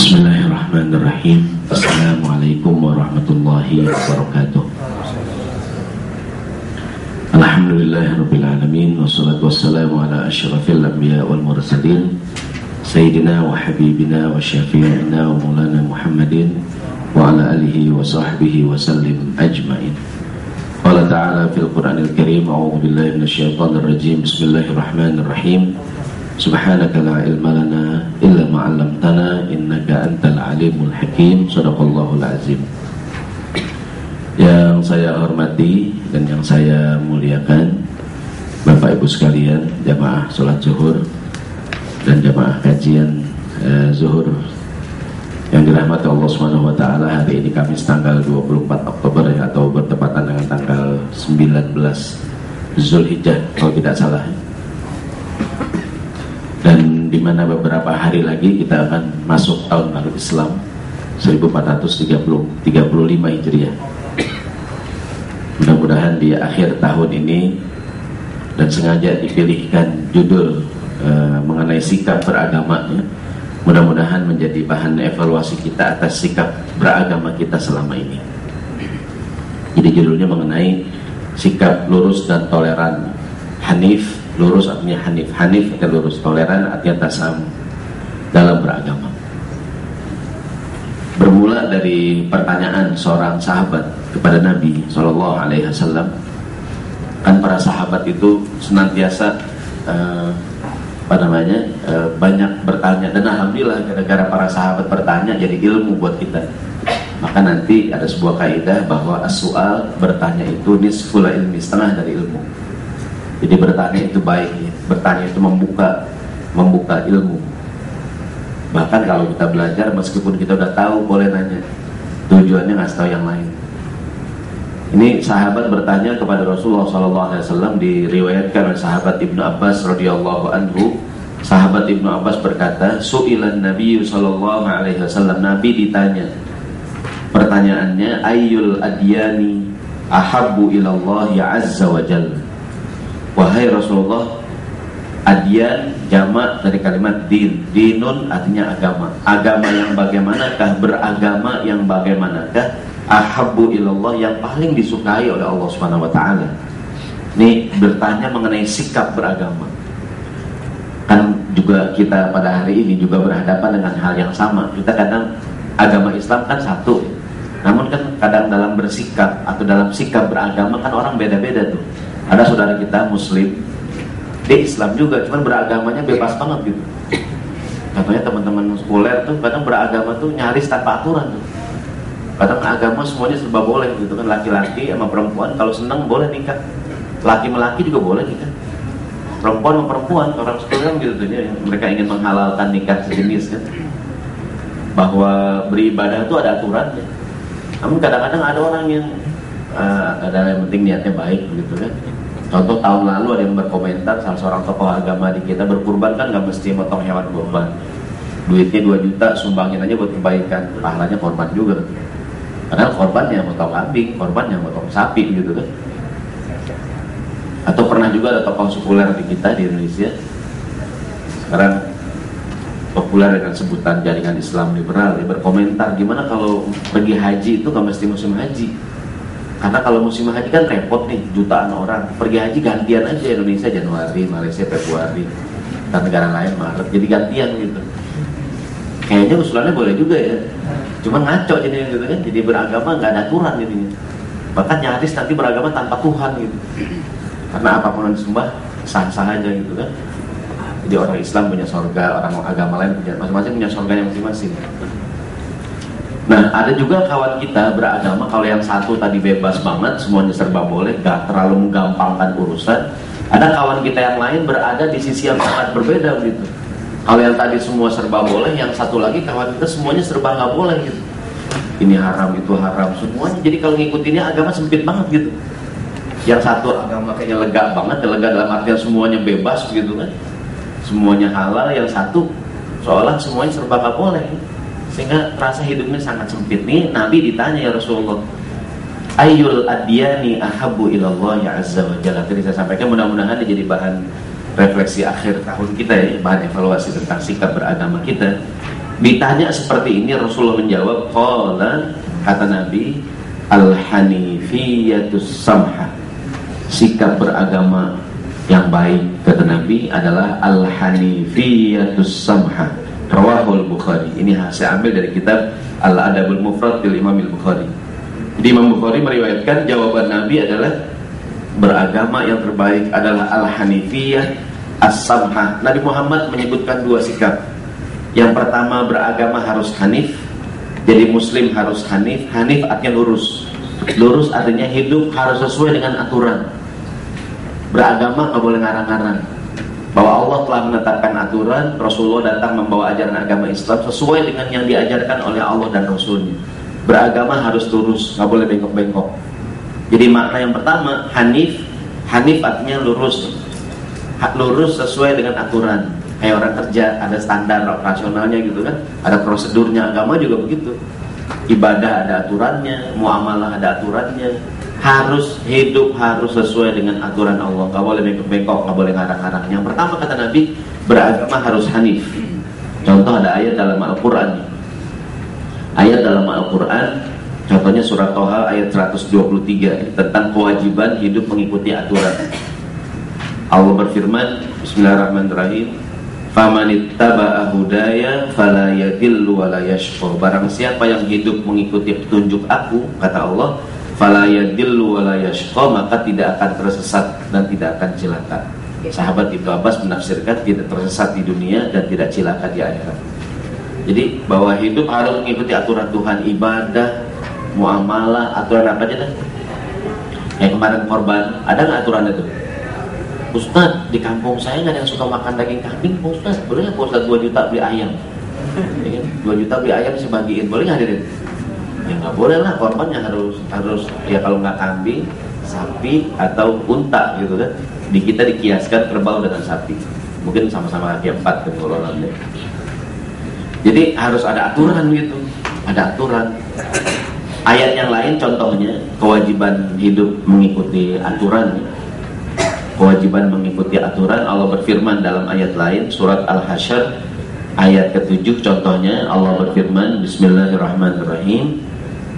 Bismillahirrahmanirrahim. Assalamualaikum warahmatullahi wabarakatuh. Alhamdulillahirabbil alamin wassalatu wassalamu ala asyrafil anbiya wal mursalin sayyidina wa habibina wa syafi'ina wa maulana Muhammadin wa ala alihi wa sahbihi wa sallim ajmain. Qala ta'ala fil Qur'anil Karim, a'udzu billahi minasyaitonir rajim. Bismillahirrahmanirrahim. Subhanaka la ilma lana illa ma 'allamtana innaka antal alimul hakim. Shadaqallahul azim. Yang saya hormati dan yang saya muliakan Bapak Ibu sekalian, jamaah sholat zuhur dan jamaah kajian zuhur yang dirahmati Allah Subhanahu wa taala. Hari ini Kamis tanggal 24 Oktober atau bertepatan dengan tanggal 19 Zulhijjah kalau tidak salah. Dan di mana beberapa hari lagi kita akan masuk tahun baru Islam 1435 Hijriah. Mudah-mudahan di akhir tahun ini, dan sengaja dipilihkan judul mengenai sikap beragama, ya, mudah-mudahan menjadi bahan evaluasi kita atas sikap beragama kita selama ini. Jadi judulnya mengenai sikap lurus dan toleran. Hanif, lurus artinya hanif, hanif artinya lurus, toleran artinya tasam dalam beragama. Bermula dari pertanyaan seorang sahabat kepada Nabi SAW. Kan para sahabat itu senantiasa banyak bertanya, dan alhamdulillah gara-gara para sahabat bertanya jadi ilmu buat kita. Maka nanti ada sebuah kaidah bahwa as-su'al, bertanya itu nisful ilmi, setengah dari ilmu. Jadi bertanya itu baik, ya. Bertanya itu membuka ilmu. Bahkan kalau kita belajar, meskipun kita udah tahu, boleh nanya. Tujuannya ngasih tahu yang lain. Ini sahabat bertanya kepada Rasulullah SAW, diriwayatkan oleh sahabat Ibnu Abbas radhiyallahu anhu. Sahabat Ibnu Abbas berkata, Su'ilan Nabi SAW, Nabi ditanya. Pertanyaannya, Ayyul adyani ahabbu ilallahi azza wa jalla. Wahai Rasulullah, adyan jamak dari kalimat din. Dinun artinya agama. Agama yang bagaimanakah, beragama yang bagaimanakah, ahabbu ilallah, yang paling disukai oleh Allah Subhanahu wa taala. Ini bertanya mengenai sikap beragama. Kan juga kita pada hari ini juga berhadapan dengan hal yang sama. Kita kadang agama Islam kan satu, namun kan kadang dalam bersikap atau dalam sikap beragama kan orang beda-beda tuh. Ada saudara kita muslim, dia Islam juga, cuman beragamanya bebas banget gitu. Katanya teman-teman sekuler tuh kadang beragama tuh nyaris tanpa aturan tuh. Kadang agama semuanya serba boleh gitu kan, laki-laki sama perempuan kalau senang boleh nikah, laki-laki juga boleh nikah, perempuan sama perempuan. Orang sekuler gitu tuh, ya, mereka ingin menghalalkan nikah sejenis kan, bahwa beribadah itu ada aturannya. Namun kadang-kadang ada orang yang ada yang penting niatnya baik gitu kan. Contoh tahun lalu ada yang berkomentar, salah seorang tokoh agama di kita, berkurban kan gak mesti motong hewan kurban, duitnya 2 juta sumbangin aja buat kebaikan, pahalanya korban juga. Padahal korbannya motong kambing, korbannya motong sapi gitu kan. Atau pernah juga ada tokoh sekuler di kita di Indonesia, sekarang populer dengan sebutan jaringan Islam liberal, dia berkomentar, gimana kalau pergi haji itu gak mesti musim haji, karena kalau musim haji kan repot nih, jutaan orang pergi haji gantian aja, Indonesia Januari, Malaysia Februari, dan negara lain Maret, jadi gantian gitu. Kayaknya usulannya boleh juga ya, cuma ngaco jadinya gitu kan, jadi beragama nggak ada aturan jadinya. Bahkan nyaris nanti beragama tanpa Tuhan gitu, karena apapun yang disembah sah-sah aja gitu kan. Jadi orang Islam punya surga, orang agama lain punya, masing-masing punya surganya masing-masing. Nah, ada juga kawan kita beragama, kalau yang satu tadi bebas banget, semuanya serba boleh, gak terlalu menggampangkan urusan. Ada kawan kita yang lain berada di sisi yang sangat berbeda gitu. Kalau yang tadi semua serba boleh, yang satu lagi kawan kita semuanya serba gak boleh gitu. Ini haram, itu haram, semuanya. Jadi kalau ngikutinnya agama sempit banget gitu. Yang satu agama kayaknya lega banget, lega dalam artian semuanya bebas gitu kan, semuanya halal. Yang satu seolah semuanya serba gak boleh, sehingga rasa hidupnya sangat sempit. Nih Nabi ditanya, ya Rasulullah, Ayyul adyani ahabbu ilallah ya azza wa jalla. Tadi saya sampaikan, mudah-mudahan ini jadi bahan refleksi akhir tahun kita ya, bahan evaluasi tentang sikap beragama kita. Ditanya seperti ini, Rasulullah menjawab, qala, kata Nabi, al-hanifiyatus samha, sikap beragama yang baik, kata Nabi, adalah al-hanifiyatus samha. Rawahul Bukhari. Ini saya ambil dari kitab Al-Adabul Mufrad bil Imam Al-Bukhari. Jadi Imam Bukhari meriwayatkan jawaban Nabi adalah beragama yang terbaik adalah al-hanifiyah as-samha. Nabi Muhammad menyebutkan dua sikap. Yang pertama, beragama harus hanif. Jadi muslim harus hanif. Hanif artinya lurus. Lurus artinya hidup harus sesuai dengan aturan. Beragama nggak boleh ngarang-ngarang. Bahwa Allah telah menetapkan aturan, Rasulullah datang membawa ajaran agama Islam sesuai dengan yang diajarkan oleh Allah dan Rasulnya. Beragama harus lurus, nggak boleh bengkok-bengkok. Jadi makna yang pertama, hanif. Hanif artinya lurus. Lurus sesuai dengan aturan. Kayak orang kerja, ada standar operasionalnya gitu kan. Ada prosedurnya. Agama juga begitu. Ibadah ada aturannya, muamalah ada aturannya. Harus hidup harus sesuai dengan aturan Allah. Gak boleh bengkok-bengkok, gak boleh ngarang-ngarang. Yang pertama kata Nabi, beragama harus hanif. Contoh ada ayat dalam Al-Quran. Ayat dalam Al-Quran, contohnya surat Toha ayat 123, tentang kewajiban hidup mengikuti aturan. Allah berfirman, Bismillahirrahmanirrahim, famanittaba'a hudaya fala yadillu wa la yashqa. Barang siapa yang hidup mengikuti petunjuk aku, kata Allah, fala yadillu wa la yashqa, maka tidak akan tersesat dan tidak akan celaka. Sahabat Ibnu Abbas menafsirkan tidak tersesat di dunia dan tidak celaka di akhirat. Jadi bahwa hidup harus mengikuti aturan Tuhan, ibadah, muamalah, aturan apa aja dah. Kayak kemarin korban, ada nggak aturan itu? Ustaz, di kampung saya nggak ada yang suka makan daging kambing, Ustaz. Boleh nggak Ustaz 2 juta beli ayam? 2 juta beli ayam saya bagiin, boleh nggak hadirin? Ya nggak boleh lah, korbannya harus ya kalau nggak kambing, sapi atau unta gitu kan. Di kita dikiaskan kerbau dengan sapi, mungkin sama-sama kaki 4 kan kalau nanti. Jadi harus ada aturan gitu, ada aturan. Ayat yang lain contohnya kewajiban hidup mengikuti aturan. Kewajiban mengikuti aturan, Allah berfirman dalam ayat lain surat Al-Hasyr ayat ke-7, contohnya Allah berfirman, Bismillahirrahmanirrahim,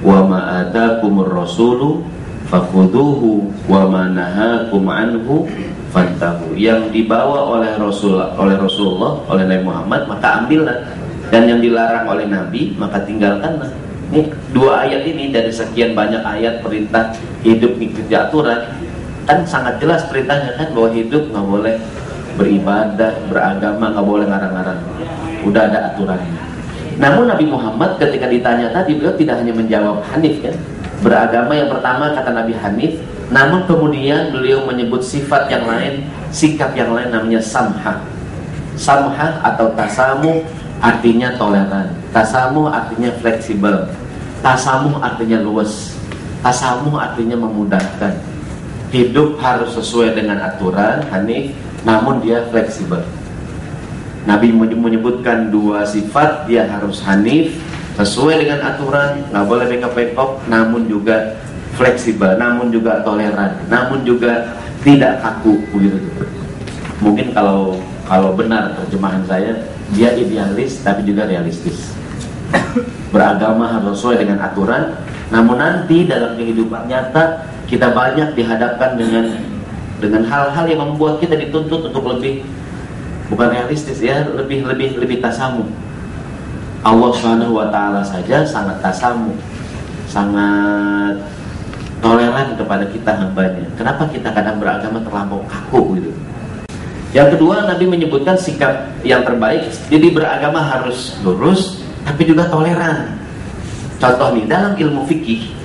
wa ma atakumur rasulu fakhuduhu wa ma nahakum anhu fantahu. Yang dibawa oleh Rasulullah, oleh Nabi Muhammad, maka ambillah, dan yang dilarang oleh Nabi maka tinggalkanlah. Ini dua ayat ini dari sekian banyak ayat perintah hidup mengikuti aturan, kan sangat jelas perintahnya kan, bahwa hidup nggak boleh beribadah, beragama nggak boleh ngarang-ngarang, udah ada aturannya. Namun Nabi Muhammad ketika ditanya tadi, beliau tidak hanya menjawab hanif kan, beragama yang pertama kata Nabi hanif, namun kemudian beliau menyebut sifat yang lain, sikap yang lain, namanya samha. Samha atau tasamuh artinya toleran, tasamuh artinya fleksibel, tasamuh artinya luas, tasamuh artinya memudahkan. Hidup harus sesuai dengan aturan, hanif, namun dia fleksibel. Nabi menyebutkan dua sifat, dia harus hanif, sesuai dengan aturan, nggak boleh bengkok-bengkok, namun juga fleksibel, namun juga toleran, namun juga tidak kaku begitu. Mungkin kalau benar terjemahan saya, dia idealis tapi juga realistis. Beragama harus sesuai dengan aturan, namun nanti dalam kehidupan nyata kita banyak dihadapkan dengan hal-hal yang membuat kita dituntut untuk lebih, bukan realistis ya, lebih tasamu. Allah Subhanahu wa taala saja sangat tasamu, sangat toleran kepada kita hambanya. Kenapa kita kadang beragama terlampau kaku gitu? Yang kedua, Nabi menyebutkan sikap yang terbaik. Jadi beragama harus lurus tapi juga toleran. Contoh nih, dalam ilmu fikih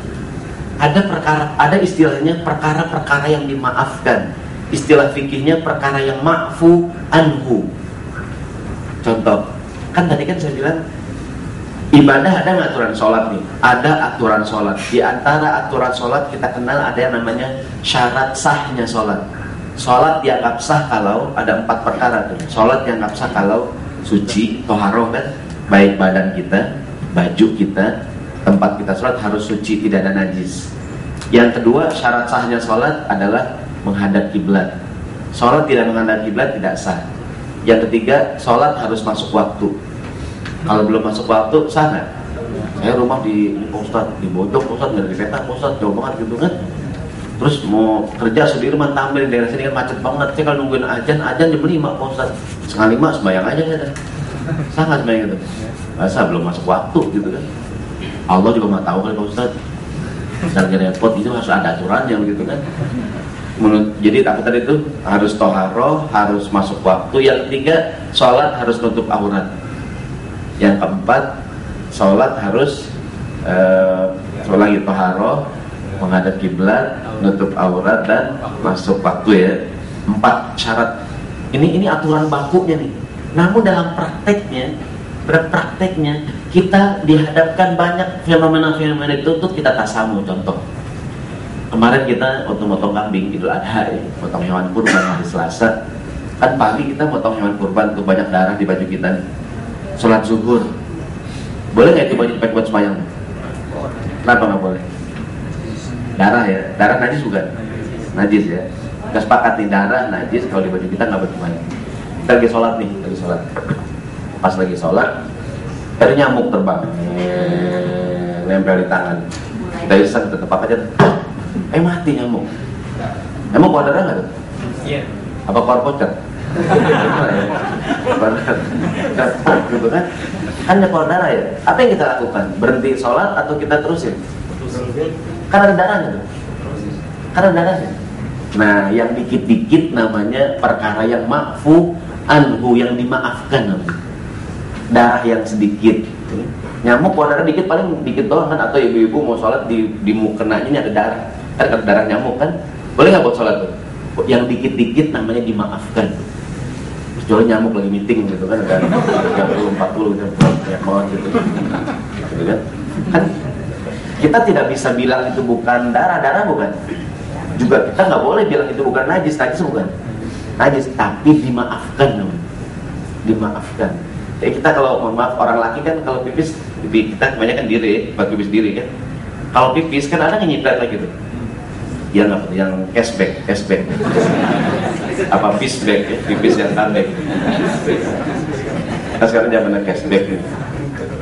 ada istilahnya perkara-perkara yang dimaafkan. Istilah fikihnya perkara yang ma'fu anhu. Contoh, kan tadi kan saya bilang ibadah ada nggak aturan sholat nih? Ada aturan sholat. Di antara aturan sholat kita kenal ada yang namanya syarat sahnya sholat. Sholat dianggap sah kalau ada 4 perkara tuh. Sholat dianggap sah kalau suci, toharoh kan, baik badan kita, baju kita, tempat kita sholat harus suci, tidak ada najis. Yang kedua, syarat sahnya sholat adalah menghadap kiblat. Sholat tidak menghadap kiblat tidak sah. Yang ketiga, sholat harus masuk waktu. Kalau belum masuk waktu, sah nggak? Saya rumah di Ustadz, di Bojong Ustadz, nggak di peta Ustadz, jauh banget gitu kan. Terus mau kerja Sudirman, Tamrin, daerah sini kan macet banget. Saya kalau nungguin ajan jam 5 Ustadz, 4:30 sembahyang aja kan. Sah nggak sembahyang gitu? Masa belum masuk waktu gitu kan. Allah juga nggak tahu kan Pak Ustadz. Misalnya repot itu harus ada aturannya begitu kan. Jadi apa tadi itu harus toharoh, harus masuk waktu. Yang ketiga, sholat harus nutup aurat. Yang keempat, sholat harus lagi toharoh, menghadap kiblat, nutup aurat dan masuk waktu ya. 4 syarat. Ini aturan bakunya nih. Namun dalam prakteknya kita dihadapkan banyak fenomena-fenomena itu untuk kita tasamu. Contoh, kemarin kita waktu motong kambing Idul Adha ya, motong hewan kurban hari Selasa. Kan pagi kita motong hewan kurban tuh banyak darah di baju kita. Sholat zuhur, boleh nggak itu baju dipakai buat sembahyang? Kenapa nggak boleh? Darah ya, darah najis bukan? Najis ya. Kita sepakat nih, darah najis kalau di baju kita nggak bersembahyang. Kita lagi sholat nih, pas lagi sholat, ada nyamuk terbang, nempel di tangan. Kita iseng, kita tepak aja, mati nyamuk. Nyamuk keluar darah nggak tuh? Iya. Apa keluar pocet? Gitu kan? Kan keluar darah ya. Apa yang kita lakukan? Berhenti sholat atau kita terusin? Kan ada darahnya tuh. Kan ada darahnya. Nah, yang dikit-dikit namanya perkara yang ma'fu anhu, yang dimaafkan namanya. Darah yang sedikit. Nyamuk keluar darah dikit, paling dikit doang kan. Atau ibu-ibu mau sholat di mukenanya ini ada darah. Kan ada darah nyamuk kan. Boleh nggak buat sholat tuh? Yang dikit-dikit namanya dimaafkan. Kecuali nyamuk lagi meeting gitu kan, ada 30-40 gitu, banyak banget gitu kan. Kan kita tidak bisa bilang itu bukan darah bukan. Juga kita nggak boleh bilang itu bukan najis bukan. Najis, tapi dimaafkan namanya. Dimaafkan. Jadi kita kalau mohon maaf, orang laki kan kalau pipis, kita kebanyakan diri, buat pipis diri kan. Kalau pipis kan ada yang nyiprat lagi tuh. Yang cashback apa fishback ya, pipis yang comeback. Kita sekarang zamannya cashback nih.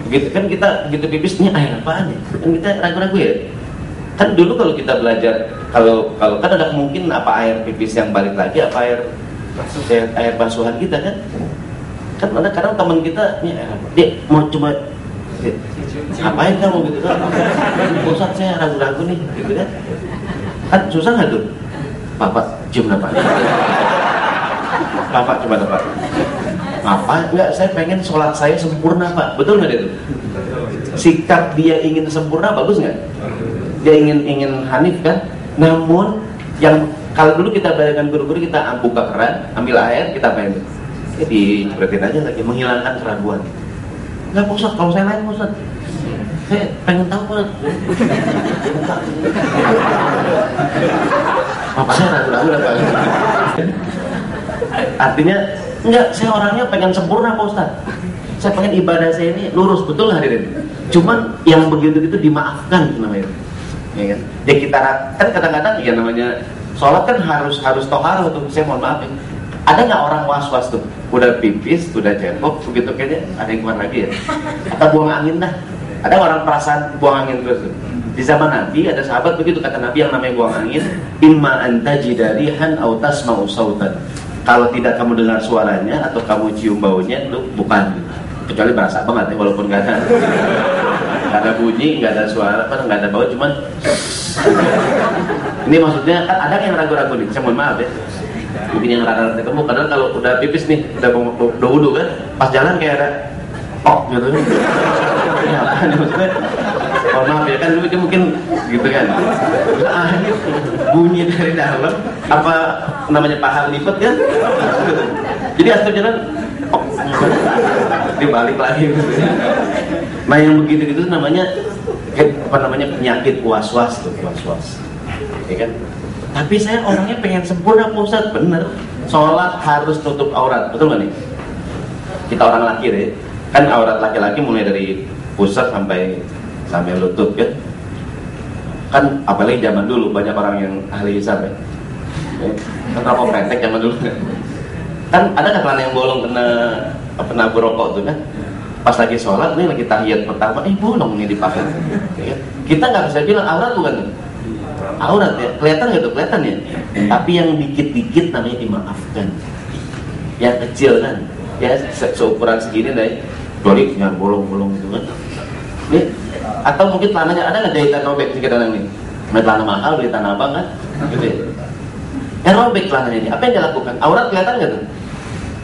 Begitu kan kita gitu pipis, ini air apaan ya? Kan kita ragu-ragu ya. Kan dulu kalau kita belajar, kalau kan ada kemungkinan apa air pipis yang balik lagi, apa air basuhan kita kan. Kan ada kadang teman kita, dia mau cuma ngapain kamu gitu kan? Ustaz saya ragu-ragu nih, gitu kan? Kan susah nggak tuh? Bapak cium apa? Bapak coba dapat. Apa? Enggak, saya pengen sholat saya sempurna Pak. Betul nggak itu? Sikap dia ingin sempurna bagus nggak? Dia ingin hanif kan? Namun yang kalau dulu kita bayangkan guru-guru, kita buka keran, ambil air, kita pengen dicepretin aja lagi, menghilangkan keraguan. Nggak Pak Ustadz, kalau saya lain Pak Ustadz, saya pengen tahu Pak. Bapak saya ragu-ragu lah Pak. Artinya enggak, saya orangnya pengen sempurna Pak Ustadz. Saya pengen ibadah saya ini lurus, betul hadirin. Cuman yang begitu-gitu dimaafkan namanya. Ya kan? Ya kita kan kadang-kadang ya namanya sholat kan harus toharoh tuh. Saya mohon maaf ya. Ada nggak orang was-was tuh? Udah pipis, udah cebok, begitu kayaknya ada yang keluar lagi ya. Atau buang angin dah. Ada orang perasaan buang angin terus tuh. Di zaman Nabi ada sahabat begitu, kata Nabi yang namanya buang angin, imma antajida rihan aw tasma'u sautan. Kalau tidak kamu dengar suaranya atau kamu cium baunya, lu bukan. Kecuali berasa banget ya, walaupun nggak ada bunyi, nggak ada suara, kan nggak ada bau, cuman ini maksudnya kan ada yang ragu-ragu nih. Saya mohon maaf ya. Mungkin yang rada-rada ketemu, kadang kalau udah pipis nih, udah wudu kan, pas jalan kayak ada gitu. Ya apa maksudnya? Mohon maaf ya, kan dulu dia mungkin gitu kan. Ini bunyi dari dalam, apa namanya paha lipet kan? Jadi asal jalan, dibalik lagi gitu. Nah yang begitu-gitu namanya penyakit was-was tuh, was-was. Ya kan? Tapi saya orangnya pengen sempurna Pak Ustadz, bener. Sholat harus tutup aurat, betul nggak nih? Kita orang laki deh, kan aurat laki-laki mulai dari pusat sampai lutut kan? Kan apalagi zaman dulu banyak orang yang ahli hisab ya. Kan rokok pretek zaman dulu kan? Kan ada celana yang bolong kena rokok tuh kan? Pas lagi sholat nih, lagi tahiyat pertama, bolong nih dipakai. Ya, kita nggak bisa bilang aurat bukan? Aurat ya, kelihatan nggak tuh? Kelihatan ya. Tapi yang dikit-dikit namanya dimaafkan. Yang kecil kan, ya seukuran segini deh, doliknya bolong-bolong gitu kan. Nih, atau mungkin celananya ada nggak jahitan robek sedikit orang nih? Celana mahal, beli tanah abang kan? Gitu ya. Yang robek celananya ini, apa yang dia lakukan? Aurat kelihatan nggak tuh?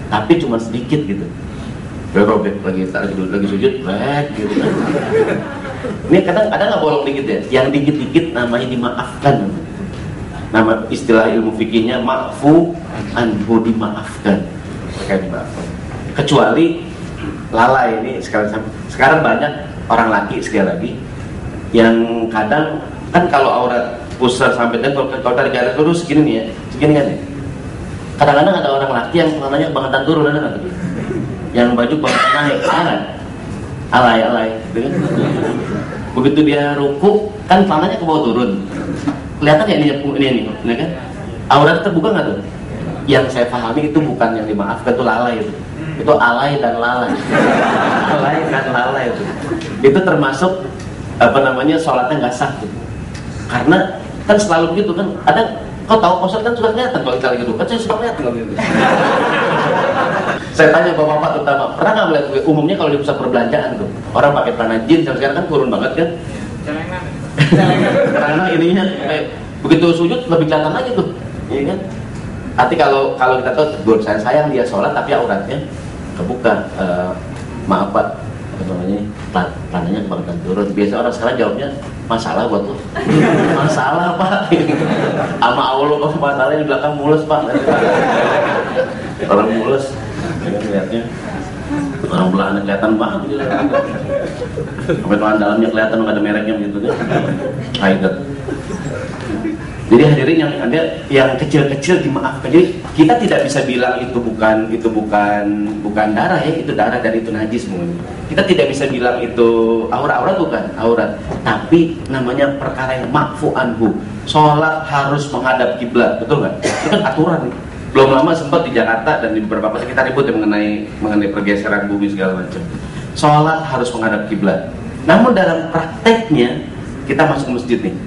Tapi cuma sedikit gitu. Dia robek lagi sujud, brek gitu kan. Ini kadang ada nggak bolong dikit ya? Yang dikit-dikit namanya dimaafkan. Nama istilah ilmu fikihnya ma'fu anhu, dimaafkan. Mereka dimaafkan. Kecuali lalai ini sekarang banyak orang laki sekali lagi yang kadang kan kalau aurat pusar sampai dan kalau tarik garis lurus segini nih ya, segini kan ya. Kadang-kadang ada orang laki yang celananya bangetan turun, ada nggak tuh? Yang baju bangetan naik, alay, gitu. Begitu dia ruku, kan celananya ke bawah turun. Kelihatan ya ini kan? Aurat terbuka nggak tuh? Yang saya pahami itu bukan yang dimaafkan, itu lalai itu. Itu alay dan lalai. Alay dan lalai itu. Itu termasuk sholatnya nggak sah tuh. Karena kan selalu begitu kan. Kau tahu posat kan sudah kelihatan kalau kita lagi duduk, kan saya suka lihat kalau gitu. Saya tanya bapak-bapak terutama, pernah nggak melihat umumnya kalau di pusat perbelanjaan tuh orang pakai celana jeans, sekarang kan turun banget kan? Celengan. Karena ininya begitu sujud lebih kelihatan lagi tuh, iya kan? Arti kalau kita tahu tegur, saya sayang dia sholat tapi auratnya kebuka, maaf pak, tanahnya kebangetan turun. Biasa orang sekarang jawabnya masalah buat lo. Masalah pak. Sama Allah masalahnya di belakang mulus pak. Orang mulus, lihatnya orang belakangnya kelihatan banget. Sampai tuan dalamnya kelihatan nggak ada mereknya gitu kan. Haidat. Jadi hadirin yang kecil-kecil dimaafkan. Jadi kita tidak bisa bilang itu bukan darah ya, itu darah dan itu najis semuanya. Kita tidak bisa bilang itu aurat bukan aurat, tapi namanya perkara yang ma'fu anhu. Sholat harus menghadap kiblat, betul nggak? Itu kan aturan nih. Belum lama sempat di Jakarta dan di beberapa kota kita ribut ya mengenai pergeseran bumi segala macam. Sholat harus menghadap kiblat. Namun dalam prakteknya kita masuk masjid nih.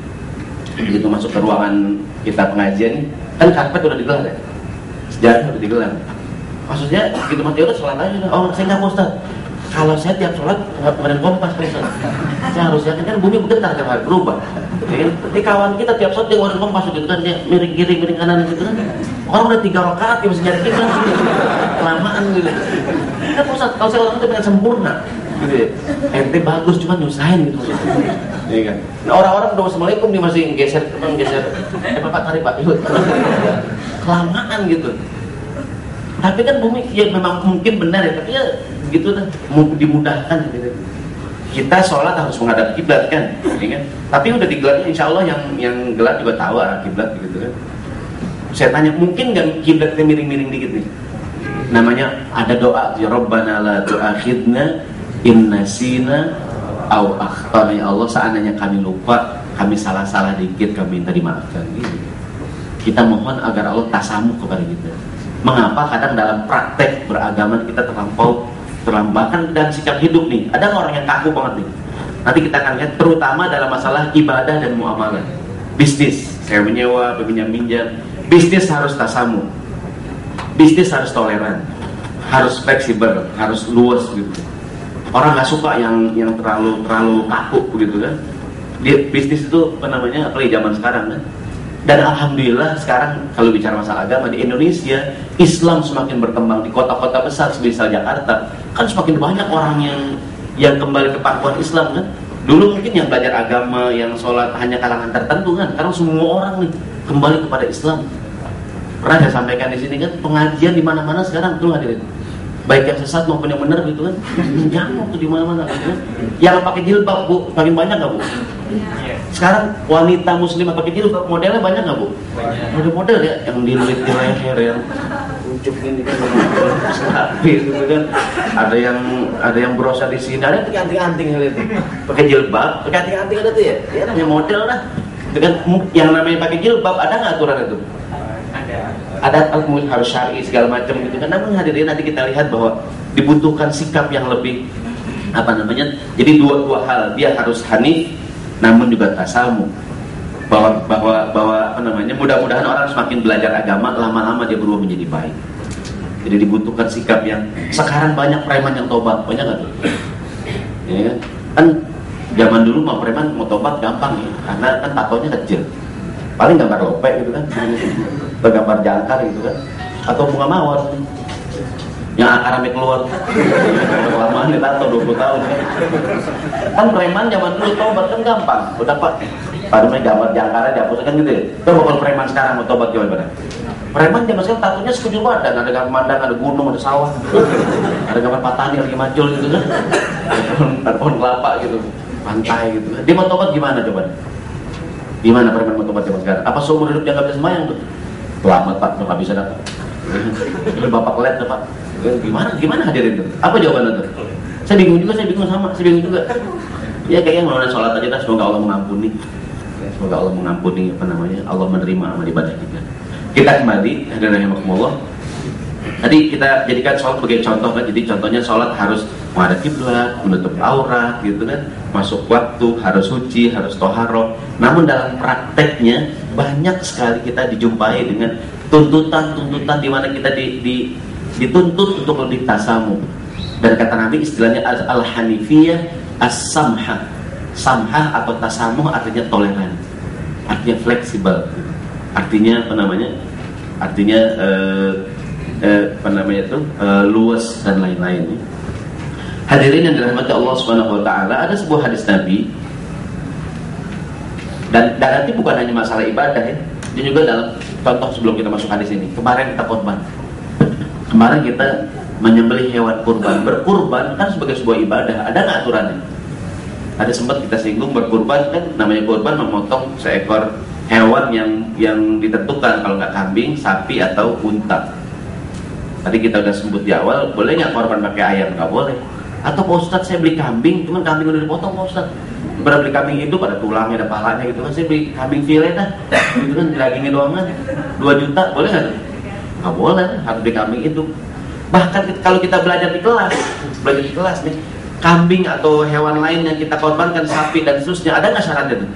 Begitu masuk ke ruangan kita pengajian, kan karpet udah digelar ya, sejarah udah digelar. Maksudnya begitu mati udah sholat aja. Oh saya nggak mau Ustaz. Kalau saya tiap sholat badan kompas Ustaz. Saya harus yakin kan bumi bergetar tiap hari berubah. Jadi kawan kita tiap sholat dia badan kompas gitu kan, dia miring kiri miring kanan gitu kan. Orang udah 3 rakaat dia masih nyari kiblat, kelamaan gitu. Kan Ustaz kalau saya orang itu pengen sempurna. Gitu ya. Ente bagus cuma nyusahin gitu maksudnya. Iya kan. Nah, orang-orang udah assalamualaikum dia masih geser. Pak tarik Pak. Kelamaan gitu. Tapi kan bumi ya memang mungkin benar ya, tapi ya begitu kan dimudahkan gitu. Kita sholat harus menghadap kiblat kan, ya kan? Tapi udah digelar insya Allah yang gelar juga tahu arah kiblat gitu kan. Saya tanya mungkin nggak kiblatnya miring-miring dikit nih? Namanya ada doa ya Rabbana la tu'akhidna in nasina au akhtana, ya Allah seandainya kami lupa, kami salah-salah dikit, kami minta dimaafkan gitu. Kita mohon agar Allah tasamuh kepada kita. Mengapa kadang dalam praktek beragama kita terlambatkan dan sikap hidup nih, ada orang yang kaku banget nih. Nanti kita akan lihat terutama dalam masalah ibadah dan muamalah. Bisnis, saya menyewa, pinjam-pinjam. Bisnis harus tasamuh. Bisnis harus toleran, harus fleksibel, harus luas gitu. Orang nggak suka yang terlalu kaku begitu kan. Bisnis itu apalagi zaman sekarang kan. Dan alhamdulillah sekarang kalau bicara masalah agama di Indonesia, Islam semakin berkembang di kota-kota besar semisal Jakarta. Kan semakin banyak orang yang kembali ke pangkuan Islam kan. Dulu mungkin yang belajar agama, yang sholat hanya kalangan tertentu kan. Sekarang semua orang nih kembali kepada Islam. Pernah saya sampaikan di sini kan, pengajian di mana-mana sekarang tuh hadirin. Baik yang sesat maupun yang benar gitu kan, nyamuk tuh di mana-mana gitu kan. Yang pakai jilbab Bu, makin banyak nggak Bu? Sekarang wanita muslimah pakai jilbab modelnya banyak nggak Bu? Model-model ya, yang dililit di leher, yang ucup ini kan, gitu kan. Ada yang berosa di sini, ada yang pakai anting-anting itu. Pakai jilbab, pakai anting-anting ada tuh ya. Ya namanya model lah. Dengan yang namanya pakai jilbab ada nggak aturan itu? Ada harus syar'i segala macam gitu kan. Namun hadirin nanti kita lihat bahwa dibutuhkan sikap yang lebih Jadi dua hal, dia harus hanif namun juga tasamu. Bahwa mudah-mudahan orang semakin belajar agama, lama-lama dia berubah menjadi baik. Jadi dibutuhkan sikap yang sekarang banyak preman yang tobat, banyak nggak tuh? Ya, kan zaman dulu mah preman mau tobat gampang ya, karena kan tatonya kecil, paling gambar lope gitu kan, atau gambar jangkar gitu kan, atau bunga mawar yang akarnya keluar. Lama nih tato 20 tahun kan preman zaman dulu tobat kan gampang, udah pak padahal gambar jangkarnya dihapus kan gitu ya. Coba kalau preman sekarang mau tobat gimana? Preman zaman sekarang tatonya sekujur badan, ada gambar pemandangan, ada gunung, ada sawah, ada gambar petani lagi macul gitu kan, ada pohon kelapa gitu, pantai gitu. Dia mau tobat gimana coba? Gimana preman mau tobat zaman sekarang? Apa seumur hidup dia nggak bisa sembahyang tuh? Selamat pak, nggak bisa datang. Itu bapak kelet tuh pak. Gimana hadirin tuh? Apa jawabannya tuh? Saya bingung juga, saya bingung juga. Ya kayaknya ngelawan sholat aja dah, semoga Allah mengampuni. Semoga Allah mengampuni Allah menerima amal ibadah kita. Kita kembali, hadirin rahimakumullah. Tadi kita jadikan sholat sebagai contoh kan. Jadi contohnya sholat harus menghadap kiblat, menutup aurat gitu kan, masuk waktu, harus suci, harus toharoh. Namun dalam prakteknya banyak sekali kita dijumpai dengan tuntutan-tuntutan di mana kita dituntut untuk lebih tasamu. Dan kata Nabi istilahnya al-hanifiyah as-samhah. Samhah atau tasamuh artinya toleran, artinya fleksibel, artinya luas dan lain-lain. Hadirin yang dirahmati Allah Subhanahu wa taala, ada sebuah hadis Nabi dan nanti bukan hanya masalah ibadah ya. Ini juga dalam contoh sebelum kita masuk hadis ini. Kemarin kita kurban. Kemarin kita menyembelih hewan kurban. Berkurban kan sebagai sebuah ibadah. Ada nggak aturannya? Ada sempat kita singgung berkurban kan namanya kurban memotong seekor hewan yang ditentukan, kalau nggak kambing, sapi atau unta. Tadi kita udah sebut di awal, boleh nggak korban pakai ayam? Nggak boleh. Atau Pak Ustadz saya beli kambing, cuman kambing udah dipotong Pak Ustadz. Pernah beli kambing hidup, ada tulangnya, ada palanya gitu kan. Saya beli kambing filet dah, gitu kan, dagingnya doang kan, 2 juta, boleh nggak? Nggak boleh, harus beli kambing hidup. Bahkan kalau kita belajar di kelas nih, kambing atau hewan lain yang kita korbankan, sapi dan seterusnya, ada nggak syaratnya tuh?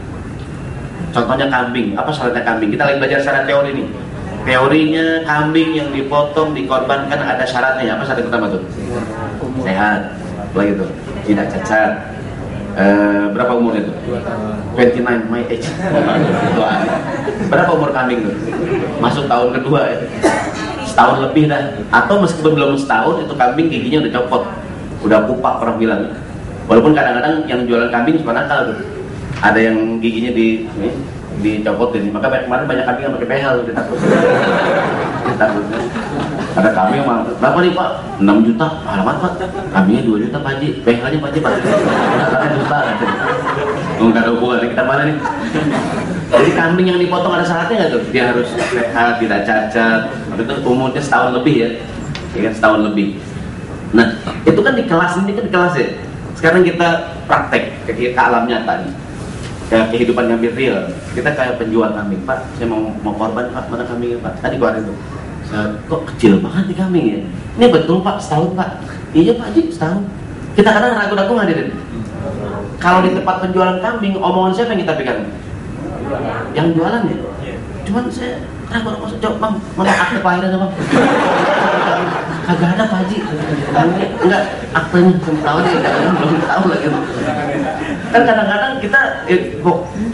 Contohnya kambing, apa syaratnya kambing? Kita lagi belajar secara teori nih. Teorinya kambing yang dipotong, dikorbankan ada syaratnya. Apa syarat pertama tuh? Sehat, lagi tuh, tidak cacat. Berapa umurnya tuh? 29 my age. Berapa umur kambing tuh? Masuk tahun kedua ya. Setahun lebih dah. Atau meskipun belum setahun itu kambing giginya udah copot, udah pupak orang bilang. Walaupun kadang-kadang yang jualan kambing suka nakal tuh. Ada yang giginya dicopot ini. Maka kemarin banyak kambing yang pakai behel, ditakut. Ada kambing yang berapa nih Pak? 6 juta. Alamat Pak. Kambingnya 2 juta Pak Haji. Behelnya Pak Haji Pak. Katanya juta. Enggak ada hubungan kita mana nih. Jadi kambing yang dipotong ada syaratnya nggak tuh? Dia harus sehat, tidak cacat. Itu umurnya setahun lebih ya. Ya kan, setahun lebih. Nah, itu kan di kelas ini kan di kelas ya. Sekarang kita praktek ke alam nyata nih. Ke kehidupan yang real. Kita kayak penjual kambing, Pak. Saya mau korban Pak, mana kambingnya Pak? Tadi keluarin tuh. Kok kecil banget nih kambing ya? Ini betul Pak, setahun Pak. Iya Pak Haji, setahun. Kita kadang ragu-ragu ngadirin. Kalau di tempat penjualan kambing, omongan siapa yang kita pegang? Yang jualan ya? Cuman saya ragu-ragu, coba mana akte kelahiran Bang? Kagak ada Pak Haji. Enggak, aktenya tahu dia, belum tahu lagi. Kan kadang-kadang kita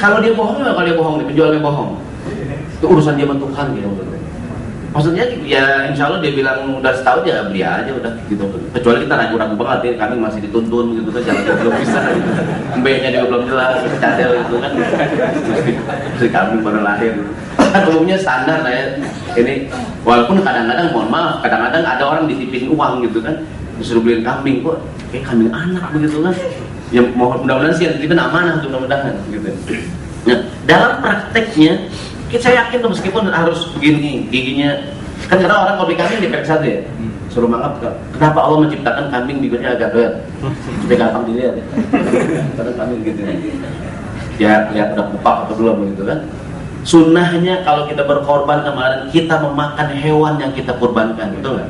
kalau dia bohong, kalau dia bohong, penjualnya bohong. Itu urusan dia bentukan gitu. Maksudnya ya insya Allah dia bilang udah setahun ya beli aja udah gitu. Kecuali kita ragu-ragu banget ya, kami masih dituntun gitu kan, jalannya belum bisa gitu. B-nya juga belum jelas, cadel gitu kan. Masih kami baru lahir. Kan umumnya standar lah ya. Ini walaupun kadang-kadang mohon maaf, kadang-kadang ada orang dititipin uang gitu kan, disuruh beliin kambing kok kayak kambing anak begitu kan. Ya mudah-mudahan sih yang dititipin amanah tuh mudah-mudahan gitu. Nah, dalam prakteknya saya yakin tuh meskipun harus begini giginya, kan karena orang kalau beli kambing diperiksa satu ya, suruh mangap kenapa Allah menciptakan kambing bibirnya agak doer supaya gampang dilihat ya. Karena kambing gitu ya lihat udah pupak atau belum begitu kan. Sunnahnya kalau kita berkorban kemarin, kita memakan hewan yang kita kurbankan, betul nggak?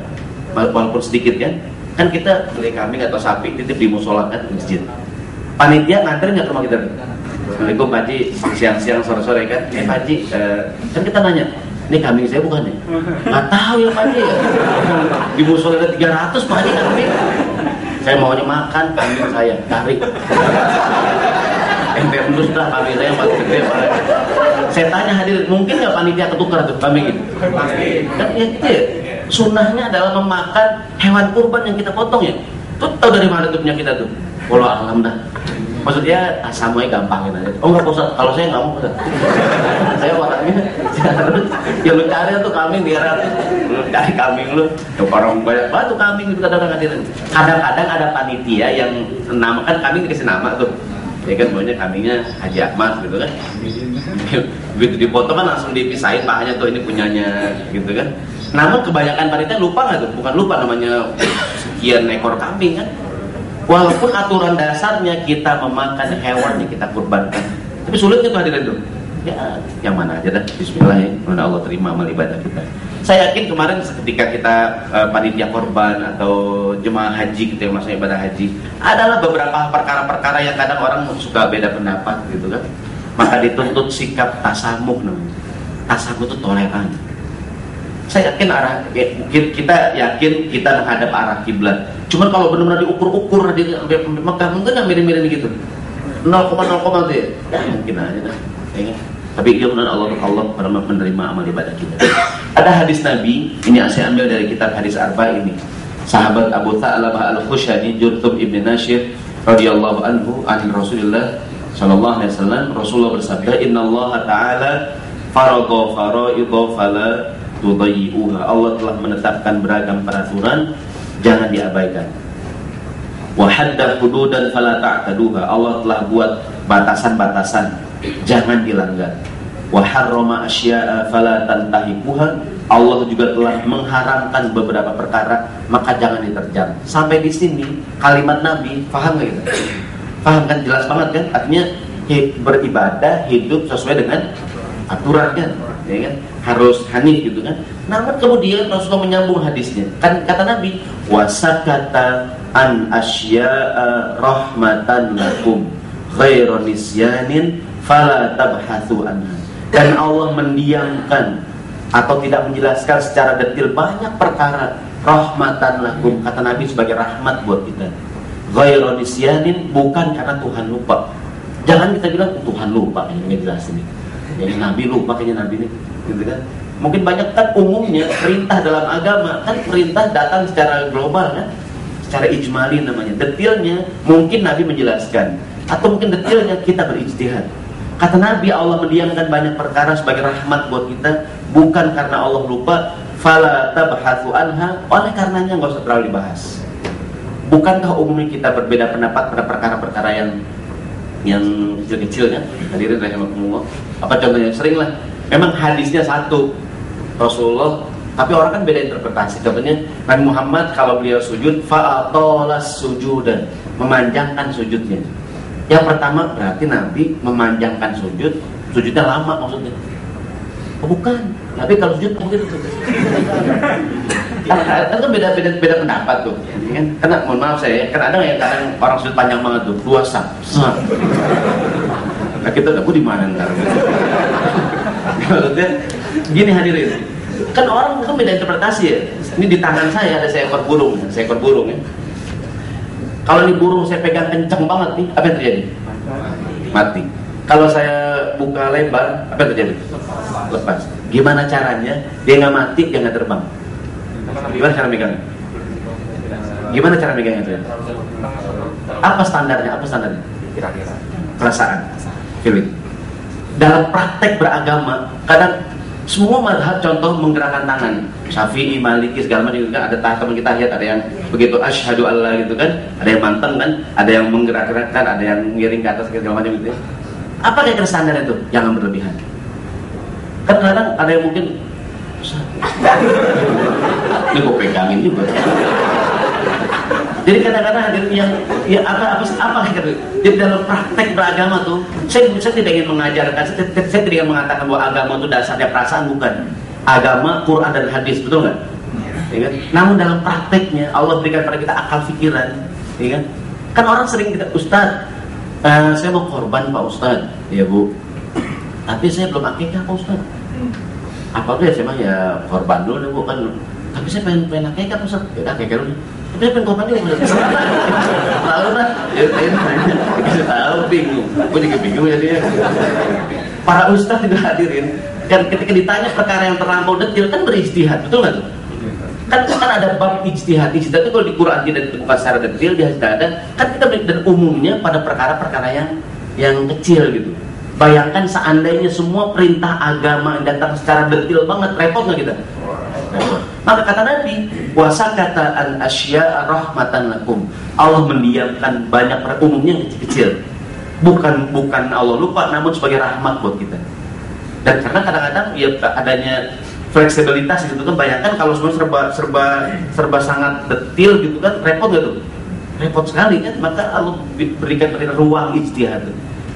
Walaupun sedikit kan, Kan kita beli kambing atau sapi titip di musola kan di masjid. Panitia nganterin nggak ke rumah kita? Assalamualaikum Pak Haji, siang-siang sore-sore kan? Pak Haji, kan kita nanya, ini kambing saya bukan ya? Nggak tahu ya Pak Haji. Di musola ada 300 Pak Haji kambing. Saya maunya makan kambing saya, tarik. Terus lah kambing saya yang paling gede Pak. Saya tanya hadirin, mungkin nggak panitia ketukar tuh kambing itu? Kan ya gitu ya. Sunnahnya adalah memakan hewan kurban yang kita potong ya. Tuh tahu dari mana tuh punya kita tuh? Walau alam dah. Maksudnya asamnya gampangin aja. Oh nggak Ustaz, kalau saya nggak mau Ustaz. Saya orangnya yang lu cari tuh kambing 200, lu cari kambing lu. Tuh orang banyak banget tuh kambing itu kadang-kadang hadirin. Kadang-kadang ada panitia yang namakan kambing dikasih nama tuh. Ya kan maunya kambingnya Haji Ahmad gitu kan. Begitu dipotong kan langsung dipisahin pahanya tuh ini punyanya gitu kan. Namun kebanyakan panitia lupa nggak tuh? Bukan lupa namanya sekian ekor kambing kan. Walaupun aturan dasarnya kita memakan hewan yang kita kurbankan, tapi sulitnya tuh hadirin tuh. Ya, yang mana aja dah. Bismillah ya, mana Allah terima amal ibadah kita. Saya yakin kemarin ketika kita panitia korban atau jemaah haji kita yang masa ibadah haji, adalah beberapa perkara-perkara yang kadang orang suka beda pendapat gitu kan. Maka dituntut sikap tasamuh namanya. Tasamuh itu toleran. Saya yakin kita yakin kita menghadap arah kiblat. Cuman kalau benar-benar diukur-ukur di Mekah mungkin nggak miring-miring gitu. 0,0 tuh ya. Ya mungkin aja dah. Ya, tapi dia benar Allah pada menerima amal ibadah kita. Ada hadis Nabi, ini saya ambil dari kitab hadis Arba ini. Sahabat Abu Tha'labah Al-Khushani Jurthum ibn Nashir radhiyallahu anhu an Rasulullah sallallahu alaihi wasallam, Rasulullah bersabda, "Innallaha ta'ala farada faraidha fala tudayyi'uha." Allah telah menetapkan beragam peraturan, jangan diabaikan. Wa hadda hududan fala ta'taduha. Allah telah buat batasan-batasan, jangan dilanggar. Wa harrama asya'a fala tantahiquha. Allah juga telah mengharamkan beberapa perkara, maka jangan diterjang. Sampai di sini kalimat Nabi, paham nggak kita? Paham kan? Jelas banget kan? Artinya beribadah, hidup sesuai dengan aturan kan? Ya kan? Harus hanif gitu kan. Namun kemudian Rasulullah menyambung hadisnya. Kan kata Nabi, wasakata an asya'a rahmatan lakum ghairu nisyanin fala tabhatsu anha. Dan Allah mendiamkan atau tidak menjelaskan secara detail banyak perkara rahmatan lakum, kata Nabi sebagai rahmat buat kita. Ghairu nisyanin, bukan karena Tuhan lupa. Jangan kita bilang Tuhan lupa ini ngejelasin ini. Jadi Nabi lupa kayaknya Nabi ini, gitu kan? Mungkin banyak kan umumnya perintah dalam agama kan perintah datang secara global kan, secara ijmali namanya. Detailnya mungkin Nabi menjelaskan, atau mungkin detailnya kita berijtihad. Kata Nabi, Allah mendiamkan banyak perkara sebagai rahmat buat kita, bukan karena Allah lupa. Fala tabhatsu anha, oleh karenanya nggak usah terlalu dibahas. Bukankah umumnya kita berbeda pendapat pada perkara-perkara yang kecil-kecil kan? Hadirin rahimakumullah. Apa contohnya? Sering lah. Memang hadisnya satu Rasulullah, tapi orang kan beda interpretasi. Contohnya Nabi Muhammad kalau beliau sujud fa'atolas sujudan, memanjangkan sujudnya. Yang pertama berarti Nabi memanjangkan sujud, sujudnya lama maksudnya. Oh, bukan. Nabi kalau sujud mungkin itu. Kan beda pendapat tuh. Kan? Karena mohon maaf saya, kan ada yang kadang orang sujud panjang banget tuh, 2 sab. Nah kita aku di mana ntar? Maksudnya gini hadirin, kan orang kan beda interpretasi ya. Ini di tangan saya ada seekor burung ya. Kalau ini burung saya pegang kenceng banget nih, apa yang terjadi? Mati. Kalau saya buka lebar, apa yang terjadi? Lepas. Gimana caranya? Dia nggak mati, dia nggak terbang. Gimana cara megangnya? Gimana cara megangnya? Apa standarnya? Kira-kira. Perasaan, feeling. Dalam praktek beragama, kadang semua mazhab contoh menggerakkan tangan. Syafi'i, Maliki segala macam juga ada teman kita lihat ada yang begitu asyhadu alla gitu kan, ada yang manteng kan, ada yang menggerak-gerakkan, ada yang miring ke atas segala macam gitu ya. Apa kira-kira standar itu? Jangan berlebihan. Kan kadang ada yang mungkin ini gue pegangin juga. Jadi kadang-kadang ada yang ya apa gitu. Jadi dalam praktek beragama tuh, saya tidak ingin mengajarkan, saya tidak ingin mengatakan bahwa agama itu dasarnya perasaan, bukan. Agama Quran dan hadis, betul nggak? ya kan? Namun dalam prakteknya Allah berikan pada kita akal pikiran, ya kan? Kan orang sering kita, Ustaz, saya mau korban Pak Ustaz, ya Bu. Tapi saya belum akikah Pak Ustaz. Apa tuh ya, saya mah ya korban dulu Bu kan. Tapi saya pengen akikah Pak Ustaz. Ya akikah dulu. Tapi saya pengen korban dulu. Lalu kan, ya saya tahu bingung. Gue juga bingung ya dia. Para ustaz juga hadirin. Kan ketika ditanya perkara yang terlampau detil kan berijtihad, betul nggak tuh? Kan ada bab ijtihad. Ijtihad itu kalau di Quran tidak ditemukan secara detil, di hadis ada. Kan kita dan umumnya pada perkara-perkara yang kecil gitu. Bayangkan seandainya semua perintah agama yang datang secara detil banget, repot nggak kita? Repot. Maka kata Nabi, wasakata an asya rahmatan lakum. Allah mendiamkan banyak umumnya yang kecil-kecil. Bukan Allah lupa, namun sebagai rahmat buat kita. Dan karena kadang-kadang ya adanya fleksibilitas gitu kan, bayangkan kalau semua serba sangat detil gitu kan, repot gak tuh? Repot sekali kan, maka Allah berikan ruang ijtihad.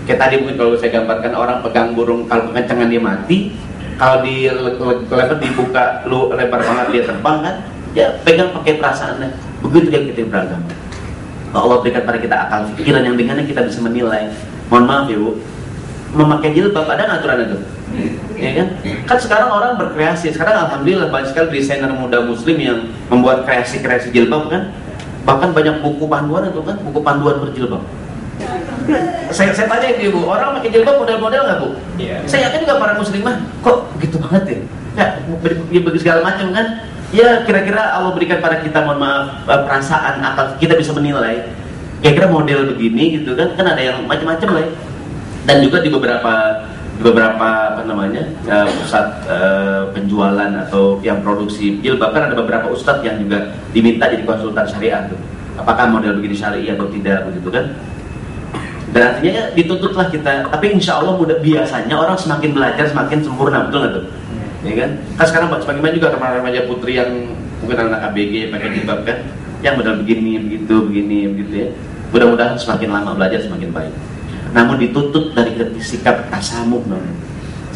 Kayak tadi mungkin kalau saya gambarkan orang pegang burung, kalau kekencangan dia mati, kalau dibuka lebar banget dia terbang kan, ya pegang pakai perasaannya. Begitu yang kita beragama. Allah berikan pada kita akal pikiran yang dengannya kita bisa menilai. Mohon maaf ya Bu, memakai jilbab ada aturan itu? Ya kan? Kan sekarang orang berkreasi. Sekarang alhamdulillah banyak sekali desainer muda muslim yang membuat kreasi-kreasi jilbab kan. Bahkan banyak buku panduan itu kan, buku panduan berjilbab. Saya tanya ke Ibu, orang pakai jilbab model-model nggak Bu? Yeah. Saya yakin juga para muslimah kok gitu banget ya. Ya begitu segala macam kan. Ya kira-kira Allah berikan pada kita, mohon maaf, perasaan akal kita bisa menilai. Kira-kira model begini gitu kan ada yang macam-macam lah ya. Dan juga di beberapa apa namanya pusat penjualan atau yang produksi jilbab kan ada beberapa ustadz yang juga diminta jadi konsultan syariah tuh. Apakah model begini syariah atau tidak begitu kan? Dan artinya ya, dituntutlah kita. Tapi insya Allah biasanya orang semakin belajar semakin sempurna, betul nggak tuh? Ya kan? Kan sekarang semakin banyak juga remaja putri yang mungkin anak ABG pakai jilbab kan, yang model begini begitu ya. Mudah-mudahan semakin lama belajar semakin baik. Namun dituntut dari sikap tasamuh,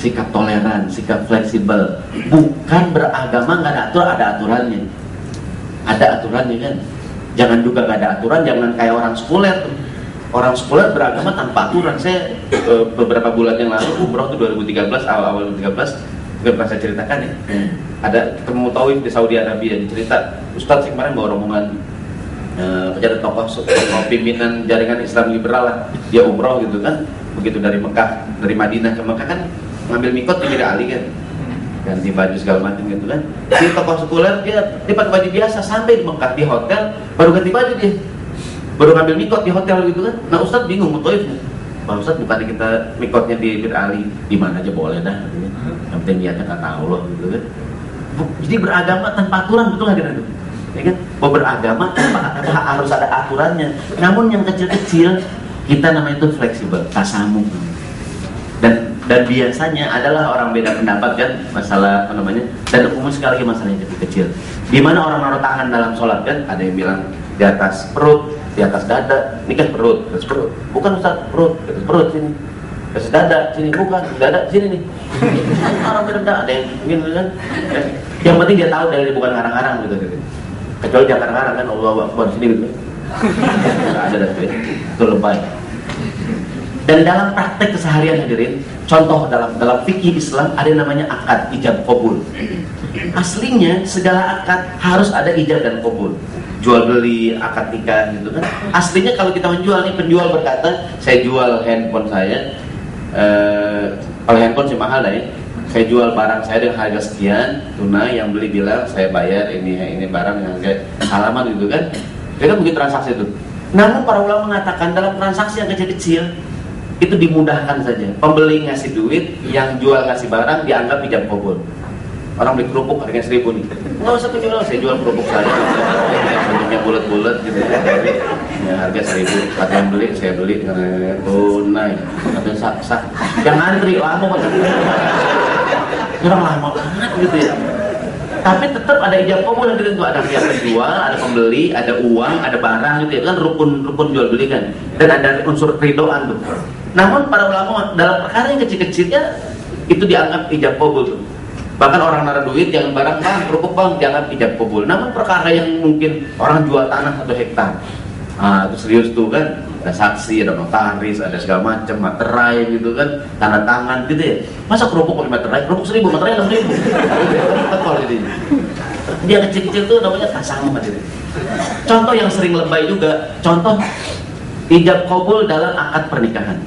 sikap toleran, sikap fleksibel. Bukan beragama nggak ada aturannya. Ada aturannya kan. Jangan juga nggak ada aturan, jangan kayak orang sekuler tuh. Orang sekuler beragama tanpa aturan. Saya beberapa bulan yang lalu umroh tuh 2013, awal 2013, nggak pernah saya ceritakan ya. Ada ketemu Tauif di Saudi Arabia, dicerita Ustadz sih kemarin bawa rombongan penjara tokoh pimpinan jaringan Islam liberal lah, dia umroh gitu kan. Begitu dari Mekah, dari Madinah ke Mekah kan ngambil mikot di Mir Ali kan, ganti baju segala macam gitu kan. Si tokoh sekuler dia pakai baju biasa sampai di Mekah, di hotel baru ganti baju dia, baru ngambil mikot di hotel gitu kan. Nah Ustadz bingung, Mutaifnya Pak Ustadz bukannya kita mikotnya di Mir Ali, di mana aja boleh dah gitu kan. Yang penting niatnya kata Allah gitu kan. Jadi beragama tanpa aturan, betul nggak gitu? Ya kan? Beragama harus ada aturannya. Namun yang kecil-kecil kita namanya itu fleksibel, tasamuh. Dan biasanya adalah orang beda pendapat kan masalah apa namanya. Dan umum sekali masalah yang kecil-kecil. Di mana orang naruh tangan dalam sholat kan, ada yang bilang di atas perut, di atas dada. Ini kan perut, atas perut. Bukan Ustaz, perut, atas perut sini. Atas dada sini, bukan dada sini nih. Orang beda, ada yang gitu kan. Yang penting dia tahu dari bukan ngarang-ngarang gitu. Kecuali jangan ngarang kan, Allahu Akbar sini gitu. Nggak ada itu ya, itu lebay. Dan dalam praktek keseharian hadirin, contoh dalam fikih Islam ada yang namanya akad, ijab qabul. Aslinya segala akad harus ada ijab dan qabul. Jual beli, akad nikah gitu kan. Aslinya kalau kita menjual nih, penjual berkata, saya jual handphone saya, kalau handphone sih mahal lah ya. Saya jual barang saya dengan harga sekian tunai, yang beli bilang saya bayar ini barang dengan harga halaman gitu kan. Itu kan begitu transaksi itu. Namun para ulama mengatakan dalam transaksi yang kecil-kecil itu dimudahkan saja. Pembeli ngasih duit, yang jual ngasih barang dianggap ijab qabul. Orang beli kerupuk harganya 1.000 nih. Nggak usah penjual, saya jual kerupuk saya. Bentuknya bulat-bulat gitu ya, harga 1.000. Kata yang beli, saya beli dengan tunai. Katanya sah. Yang antri lama banget. Kurang lama banget gitu ya. Tapi tetap ada ijab qabul yang itu, ada pihak penjual, ada pembeli, ada uang, ada barang gitu ya. Kan rukun jual beli kan. Dan ada unsur ridhoan tuh. Namun para ulama dalam perkara yang kecil-kecilnya itu dianggap ijab qabul tuh. Bahkan orang naruh duit jangan barang bang, kerupuk bang, jangan ijab kabul. Namun perkara yang mungkin orang jual tanah 1 hektar, itu serius tuh kan, ada saksi, ada notaris, ada segala macam, materai gitu kan, tanda tangan gitu ya. Masa kerupuk pakai materai, kerupuk 1000, materai 6000. Betul gitu. Dia kecil-kecil tuh namanya tasang gitu. Contoh yang sering lebay juga, contoh ijab kabul dalam akad pernikahan.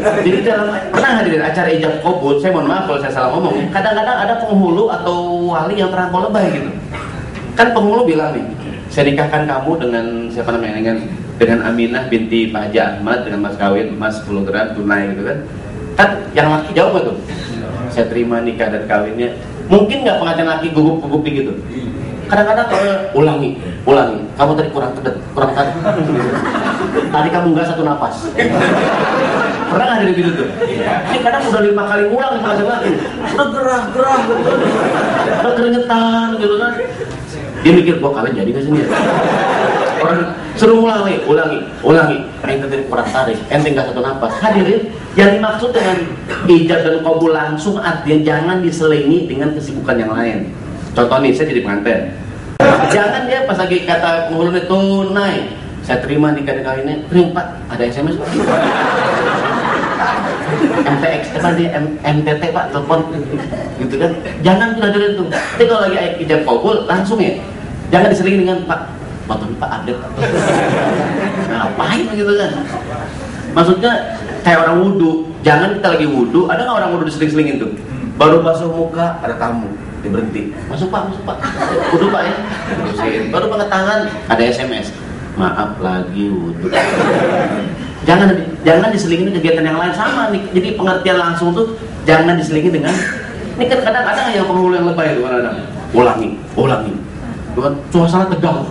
Jadi pernah hadirin acara ijab kabul, saya mohon maaf kalau saya salah ngomong, kadang-kadang ada penghulu atau wali yang terlampau lebay gitu. Kan penghulu bilang nih, saya nikahkan kamu dengan siapa namanya, dengan Aminah binti Pak Haji Ahmad dengan mas kawin emas 10 gram tunai gitu kan. Kan yang laki jawab gak tuh? Saya terima nikah dan kawinnya. Mungkin nggak pengantin laki gugup-gugup gitu? Kadang-kadang ulangi, kamu tadi kurang tadi. Tadi kamu nggak 1 napas. Pernah nggak dari gitu tuh? Ini kadang udah 5 kali ulang pengantin laki, udah gerah gitu, udah keringetan gitu kan. Dia mikir, gua kalian jadi nggak sini ya? Orang suruh ulangi. Ente tadi kurang tarik, ente nggak 1 napas. Hadirin, yang dimaksud dengan ijab dan kabul langsung artinya jangan diselingi dengan kesibukan yang lain. Contoh nih, saya jadi pengantin. Jangan dia pas lagi kata penghulunya tunai, saya terima nikah kawinnya, terima Pak, ada SMS Pak. MTX, MTT Pak, telepon gitu kan. Jangan kita dengerin tuh. Tapi kalau lagi ijab kabul langsung ya. Jangan diselingi dengan Pak, foto Pak update Pak. Ngapain gitu kan? Maksudnya kayak orang wudu. Jangan kita lagi wudu, ada nggak orang wudu diseling-selingin tuh? Baru basuh muka, ada tamu, dia berhenti. Masuk Pak. Wudu Pak ya. Baru pakai tangan, ada SMS. Maaf lagi wudu. Jangan diselingin kegiatan yang lain sama nih. Jadi pengertian langsung tuh jangan diselingin dengan. Ini kan kadang-kadang yang penghulu yang lebay itu kadang-kadang. Ulangi. Tuhan, suasana tegang.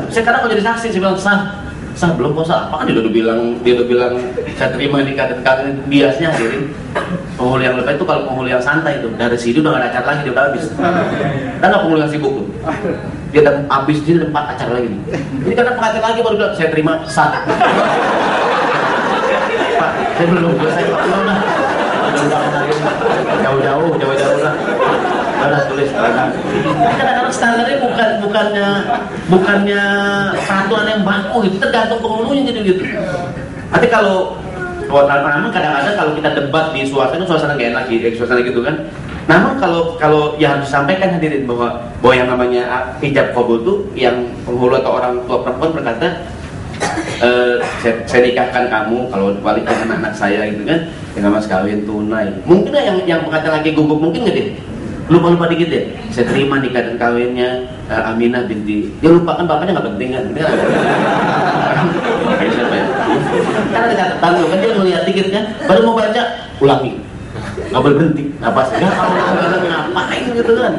Saya kadang mau jadi saksi, saya bilang sah belum kok sah. Apaan dia udah bilang saya terima nikah dan kawin. Biasanya hadirin penghulu yang lebay itu kalau penghulu yang santai itu dari sini udah gak ada acara lagi, dia udah habis. Dan nggak penghulu yang sibuk tuh. Dia udah habis, dia udah 4 acara lagi. Jadi kadang pengantin lagi baru bilang saya terima sah. Pak, saya belum selesai Pak, belum lah. Jauh-jauh lah. Udah tulis. Kadang-kadang standarnya bukannya peraturan yang baku gitu, tergantung penghulunya jadi gitu. Nanti kalau memang kadang-kadang kalau kita debat di suasana gak enak suasana gitu kan. Namun kalau yang harus disampaikan hadirin bahwa yang namanya ijab kabul tuh yang penghulu atau orang tua perempuan berkata, saya nikahkan kamu kalau baliknya anak saya gitu kan dengan mas kawin tunai. Mungkin nggak yang pengantin lagi gugup, mungkin nggak deh? Lupa dikit ya. Saya terima nikah dan kawinnya Aminah binti. Dia lupa kan bapaknya nggak penting kan? Kayak siapa ya? Karena ada catatan tuh kan dia ngeliat dikit kan, baru mau baca ulangi. Nggak boleh berhenti. Napas. Ya Allah ngapain gitu kan?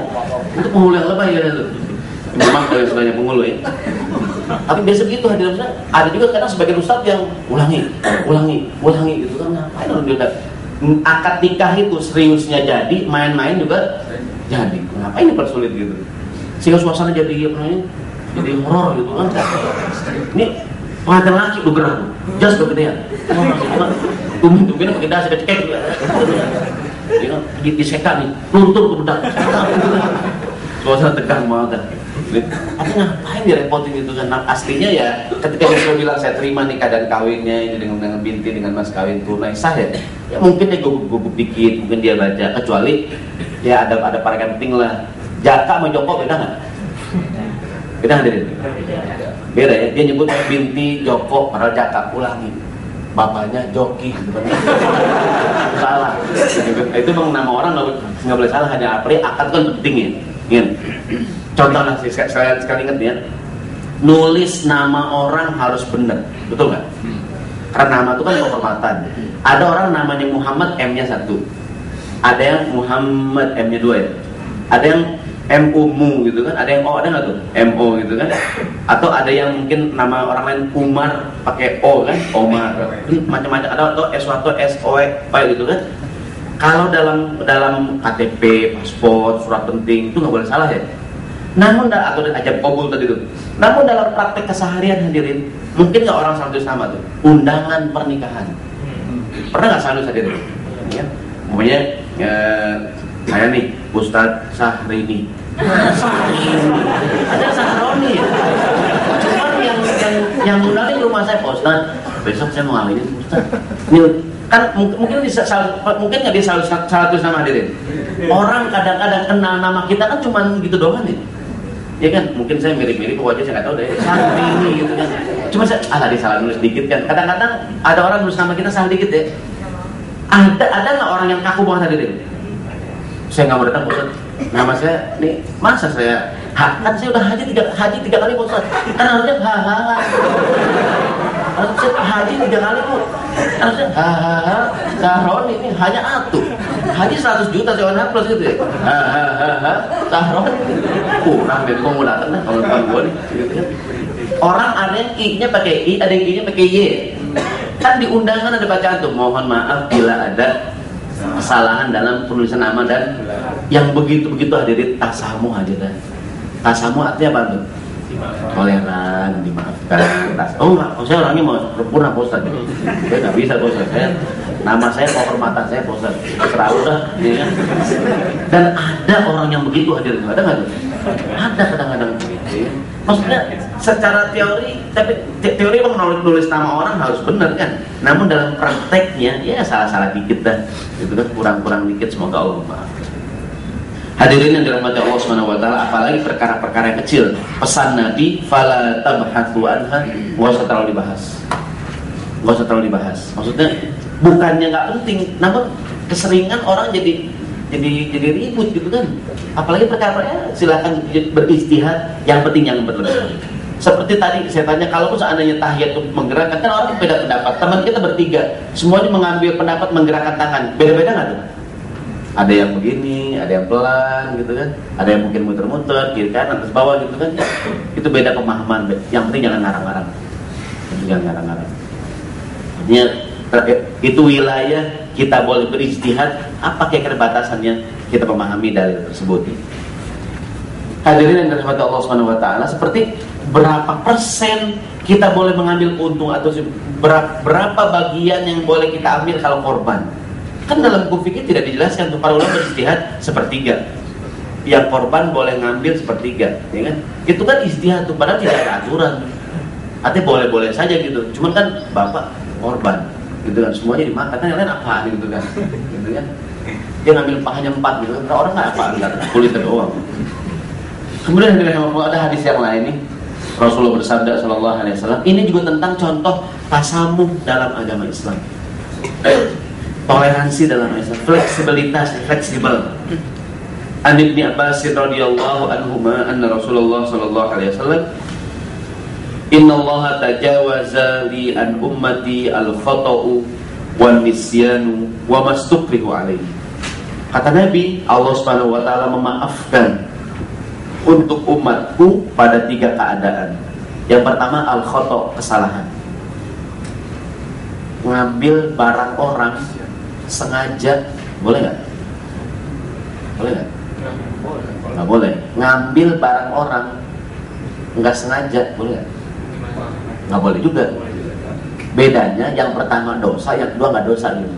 Itu penghulu yang lebay kan itu. Memang kalau sebenarnya penghulu ya. Tapi biasa begitu hadirin. Ada juga kadang sebagian ustadz yang ulangi gitu kan. Ngapain orang dia udah akad nikah itu seriusnya jadi, main-main juga jadi. Ngapain dipersulit gitu? Sehingga suasana jadi horor gitu kan. Ini pengantin laki udah gerah tuh, jas udah gedean. Tumin pakai dasi kecekek gitu. Disekat nih, luntur ke bedak. Suasana tegang banget. Tapi ngapain direpotin gitu kan? Nah, aslinya ya ketika dia sudah bilang saya terima nikah dan kawinnya ini dengan binti dengan mas kawin tunai sah ya. Ya mungkin dia gugup dikit, mungkin dia baca, kecuali ya ada paragraf penting lah. Jaka sama Joko beda nggak? Beda nggak deh? Beda ya. Dia nyebut binti Joko, padahal Jaka ulangi. Bapaknya Joki, gitu kan? Salah. Itu memang nama orang nggak boleh salah, hanya apalagi akad kan penting ya. Ingat. Contoh lah, sekali ingat ya, nulis nama orang harus benar, betul nggak? Karena nama itu kan kehormatan. Ada orang namanya Muhammad, M-nya 1. Ada yang Muhammad, M-nya 2 ya. Ada yang M-U-MU gitu kan. Ada yang O, ada nggak tuh? M-O gitu kan. Atau ada yang mungkin nama orang lain Umar pakai O kan, Omar. Macam-macam. Ada atau S1, S-O-E gitu kan. Kalau dalam KTP, paspor, surat penting itu nggak boleh salah ya. Namun atau ijab kabul tadi itu. Namun dalam praktek keseharian hadirin, mungkin nggak orang selalu sama tuh. Undangan pernikahan. Pernah nggak selalu hadirin? Ya. Pokoknya Saya nih Ustadz Syahrini. Ada Sahroni ya. Cuman yang undangin rumah saya, Pak Ustadz, besok saya mau ngalihin Ustadz. Kan mungkin nggak bisa salah tulis nama hadirin. Orang kadang-kadang kenal nama kita kan cuma gitu doang nih. Ya kan, mungkin saya mirip-mirip wajah, saya nggak tahu deh, Syahrini gitu kan. Cuma saya tadi salah nulis dikit kan. Kadang-kadang ada orang nulis nama kita salah dikit ya. Ada nggak orang yang kaku banget hadirin? Saya nggak mau datang, Ustaz. Nama saya nih, masa saya kan saya udah haji tiga kali, Ustaz. Kan harusnya harusnya haji 3 kali, Bu. Harusnya Sahron ini hanya atu. Haji 100 juta sewa plus gitu ya. Sahron kurang deh, gua mau datang kalau depan gua nih. Gitu kan. Orang ada yang I-nya pakai I, ada yang I-nya pakai Y. Kan di undangan ada bacaan tuh, mohon maaf bila ada kesalahan dalam penulisan nama dan yang begitu-begitu hadirin tasamu hadirin. Tasamu artinya apa tuh? Toleran, dimaafkan. Oh enggak, saya orangnya mau sempurna, Pak Ustaz. Saya nggak bisa, Pak Ustaz. Nama saya kehormatan saya, Pak Ustaz. Terserah udah, ya kan? Dan ada orang yang begitu hadirin, ada nggak tuh? Ada kadang-kadang begitu. Maksudnya secara teori, tapi teori emang nulis nama orang harus benar kan. Namun dalam prakteknya ya salah-salah dikit dah. Itu kan kurang-kurang dikit, semoga Allah maafkan. Hadirin yang dirahmati Allah Subhanahu wa taala, apalagi perkara-perkara yang kecil. Pesan Nabi, fala tabhathu anha, enggak usah terlalu dibahas. Enggak usah terlalu dibahas. Maksudnya bukannya enggak penting, namun keseringan orang jadi ribut gitu kan. Apalagi perkara-perkara silakan beristihad, yang penting jangan berlebihan. Seperti tadi saya tanya, kalau seandainya tahiyat itu menggerakkan, kan orang beda pendapat. Teman kita bertiga, semuanya mengambil pendapat menggerakkan tangan. Beda-beda nggak tuh? Ada yang begini, ada yang pelan gitu kan. Ada yang mungkin muter-muter, kiri kanan, atas bawah gitu kan. Itu beda pemahaman. Yang penting jangan ngarang-ngarang. Jangan ngarang-ngarang. Artinya itu wilayah kita boleh berijtihad. Apa kira-kira batasannya? Kita memahami dalil tersebut. Hadirin yang dirahmati Allah Subhanahu wa taala, seperti berapa persen kita boleh mengambil untung atau berapa bagian yang boleh kita ambil kalau korban? Kan dalam buku fikih tidak dijelaskan tuh, para ulama berijtihad sepertiga. Yang korban boleh ngambil sepertiga, ya kan? Itu kan ijtihad tuh, padahal tidak ada aturan. Artinya boleh-boleh saja gitu. Cuman kan bapak korban, gitu kan, semuanya dimakan, kan yang lain apa gitu kan? Gitu kan? Dia ngambil pahanya 4 gitu kan, orang nggak apa, enggak kulit doang. Kemudian ada hadis yang lain nih. Rasulullah bersabda sallallahu alaihi wasallam, ini juga tentang contoh tasamuh dalam agama Islam. Toleransi dalam Islam, fleksibilitas, fleksibel. An Ibnu Abbas radhiyallahu anhuma anna Rasulullah sallallahu alaihi wasallam, innallaha tajawaza li an ummati al-khata'u wan nisyanu wa mastukrihu alaihi. Kata Nabi, Allah Subhanahu wa taala memaafkan untuk umatku pada 3 keadaan. Yang pertama al-khata', kesalahan. Ngambil barang orang sengaja, boleh nggak? Boleh nggak? Nggak boleh. Ngambil barang orang nggak sengaja, boleh nggak? Nggak boleh juga. Bedanya yang pertama dosa, yang kedua nggak dosa gitu.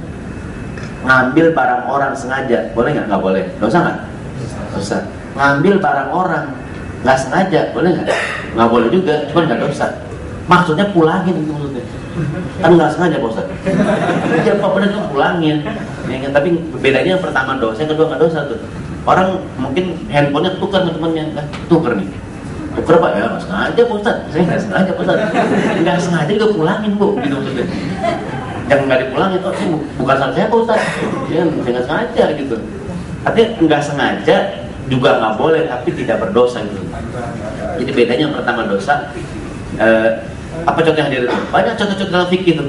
Ngambil barang orang sengaja, boleh nggak? Nggak boleh. Dosa nggak? Dosa. Ngambil barang orang nggak sengaja, boleh nggak? Nggak boleh juga, cuma nggak dosa. Maksudnya pulangin itu maksudnya. Kan nggak sengaja, Pak Ustaz. Jadi apa benar itu pulangin. Ya, kan? Tapi bedanya yang pertama dosa, yang kedua nggak dosa tuh. Orang mungkin handphonenya tukar sama temennya, kan? Tukar nih. Tukar Pak, ya nggak sengaja Pak Ustaz. Saya nggak sengaja Pak Ustaz. Nggak sengaja juga pulangin Bu, gitu maksudnya. Yang nggak dipulangin, oh sih bukan salah saya Pak Ustaz. Ya nggak sengaja gitu. Artinya nggak sengaja juga nggak boleh, tapi tidak berdosa gitu. Jadi bedanya yang pertama dosa. Apa contoh yang hadir itu? Banyak contoh-contoh dalam fikih itu.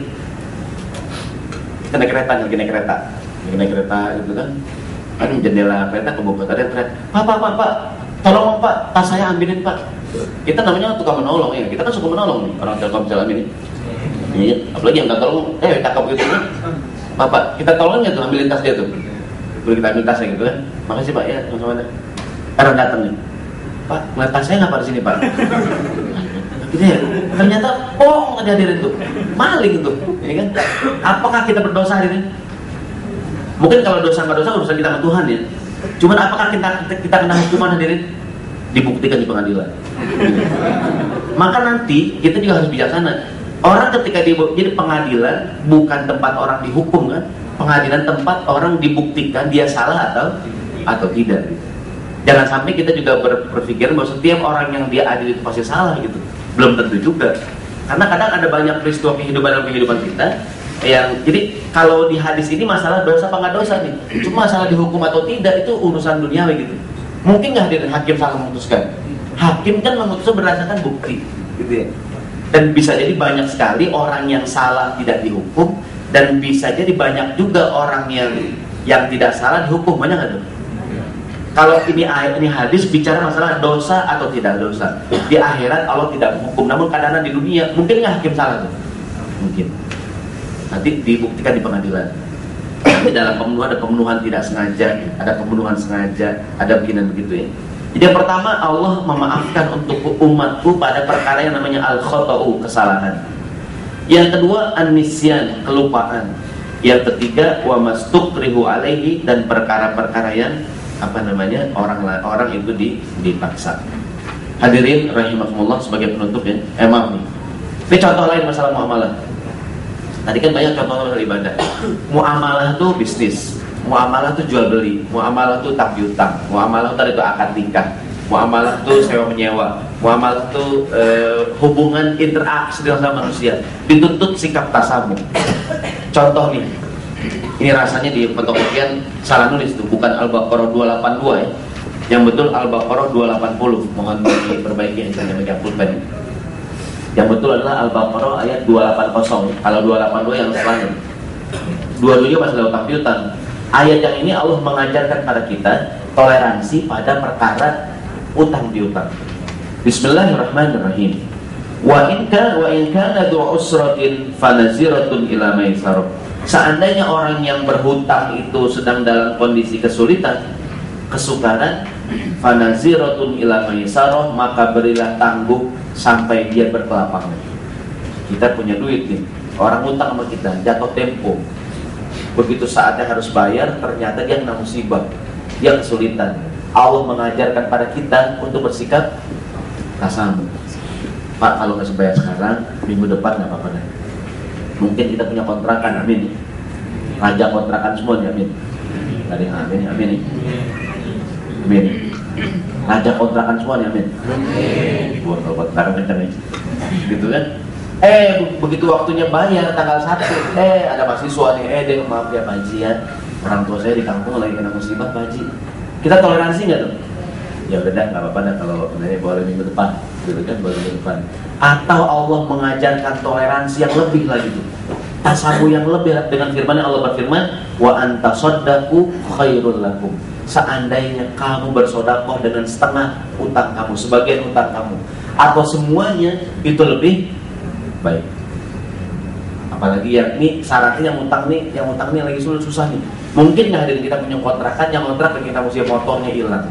Kita naik kereta gitu kan? Kan jendela kereta kebuka, ada yang teriak, Pak, tolong Pak, tas saya ambilin Pak. Kita namanya tukang menolong ya, kita kan suka menolong nih, orang Telkomsel ini. Iya, apalagi yang nggak tolong, cakap gitu kan? Bapak, kita tolong ya tuh ambilin tas dia tuh. Boleh kita ambil tasnya gitu kan? Makasih Pak ya, sama-sama. Orang datang nih, Pak, ngeliat tas saya nggak Pak di sini Pak? Gitu ya, ternyata hadirin tuh maling tuh, ya kan? Apakah kita berdosa hari ini? Mungkin kalau dosa nggak dosa urusan kita sama Tuhan ya. Cuman apakah kita kena hukuman hadirin? Dibuktikan di pengadilan. Maka nanti kita juga harus bijaksana. Orang ketika jadi pengadilan bukan tempat orang dihukum kan? Pengadilan tempat orang dibuktikan dia salah atau tidak. Gitu. Jangan sampai kita juga berpikiran bahwa setiap orang yang dia adil itu pasti salah gitu. Belum tentu juga. Karena kadang ada banyak peristiwa kehidupan kita yang jadi kalau di hadis ini masalah dosa apa nggak dosa nih. Cuma masalah dihukum atau tidak itu urusan duniawi gitu. Mungkin nggak hadirin hakim salah memutuskan. Hakim kan memutuskan berdasarkan bukti, gitu ya. Dan bisa jadi banyak sekali orang yang salah tidak dihukum, dan bisa jadi banyak juga orang yang tidak salah dihukum. Banyak nggak tuh? Kalau ini hadis bicara masalah dosa atau tidak dosa. Di akhirat Allah tidak menghukum, namun kadang-kadang di dunia mungkin nggak hakim salah tuh. Mungkin. Nanti dibuktikan di pengadilan. Tapi dalam pembunuhan ada pembunuhan tidak sengaja, ada pembunuhan sengaja, ada begini begitu ya. Jadi yang pertama Allah memaafkan untuk umatku pada perkara yang namanya al-khata'u, kesalahan. Yang kedua an-nisyan, kelupaan. Yang ketiga wa mastukrihu alaihi, dan perkara-perkara yang orang itu dipaksa. Hadirin rahimakumullah, sebagai penutup ya. Maaf nih. Ini contoh lain masalah muamalah. Tadi kan banyak contoh masalah ibadah. Muamalah tuh bisnis, muamalah tuh jual beli, muamalah tuh tak piutang, muamalah tadi itu akad nikah, muamalah tuh sewa menyewa, muamalah tuh hubungan interaksi dengan sama manusia. Dituntut sikap tasamu. Contoh nih, ini rasanya di fotokopian salah nulis tuh, bukan Al-Baqarah 282 ya. Yang betul Al-Baqarah 280. Mohon diperbaiki yang dihapuskan. Yang betul adalah Al-Baqarah ayat 280. Kalau 282 yang setelahnya. Dua-duanya masalah utang piutang. Ayat yang ini Allah mengajarkan pada kita toleransi pada perkara utang piutang. Bismillahirrahmanirrahim. Wa in kana du usratin fanaziratun ila maisarah. Seandainya orang yang berhutang itu sedang dalam kondisi kesulitan, kesukaran, fanaziratun ila maisarah, maka berilah tangguh sampai dia berkelapangan. Kita punya duit nih, orang utang sama kita, jatuh tempo. Begitu saatnya harus bayar, ternyata dia kena musibah, dia kesulitan. Allah mengajarkan pada kita untuk bersikap tasamu. Pak, kalau nggak bayar sekarang, minggu depan nggak apa-apa deh. Mungkin kita punya kontrakan, amin. Raja kontrakan semua nih, amin. Ada yang amin, amin nih. Amin. Raja kontrakan semua nih, amin. Buat kontrakan kencang nih, gitu kan? Begitu waktunya bayar tanggal 1, ada mahasiswa nih, maaf ya Pak Haji ya, orang tua saya di kampung lagi kena musibah Pak Haji. Kita toleransi nggak tuh? Ya udah nggak apa-apa dah kalau ini boleh minggu depan, gitu kan, boleh minggu depan. Atau Allah mengajarkan toleransi yang lebih lagi tuh, tasamu yang lebih, dengan firman Allah berfirman, wa antasaddaqu khairul lakum. Seandainya kamu bersedekah dengan setengah utang kamu, sebagian utang kamu, atau semuanya, itu lebih baik. Apalagi yang ini syaratnya yang utang nih lagi susah nih. Mungkin nggak hadirin kita punya kontrakan, yang kontrak kita mesti motornya hilang,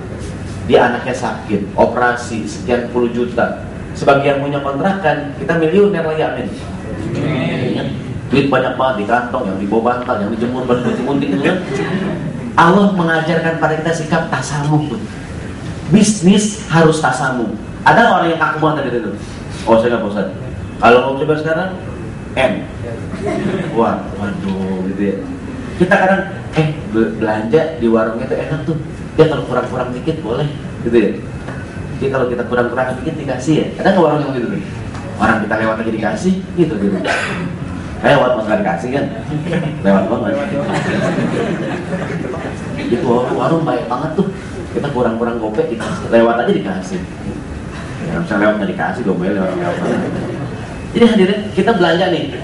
dia anaknya sakit, operasi sekian puluh juta. Sebagian punya kontrakan, kita miliuner lagi, amin. Duit banyak banget di kantong, yang dibawa bantal, yang dijemur bermunting-munting, kan? Allah mengajarkan pada kita sikap tasamu pun. Bisnis harus tasamu. Ada orang yang kaku banget dari itu. Oh saya nggak bosan. Kalau mau coba sekarang, waduh gitu ya. Kita kadang belanja di warungnya itu enak tuh. Dia kalau kurang-kurang dikit boleh, gitu ya. Jadi kalau kita kurang-kurang dikit dikasih ya. Ada nggak warung yang gitu tuh? Orang kita lewat aja dikasih, gitu. Lewat nggak dikasih kan? Lewat banget. Itu warung baik banget tuh. Kita kurang-kurang gopek dikasih, lewat aja dikasih. Ya, misalnya lewat nggak dikasih, gopek lewat. Jadi hadirin, kita belanja nih.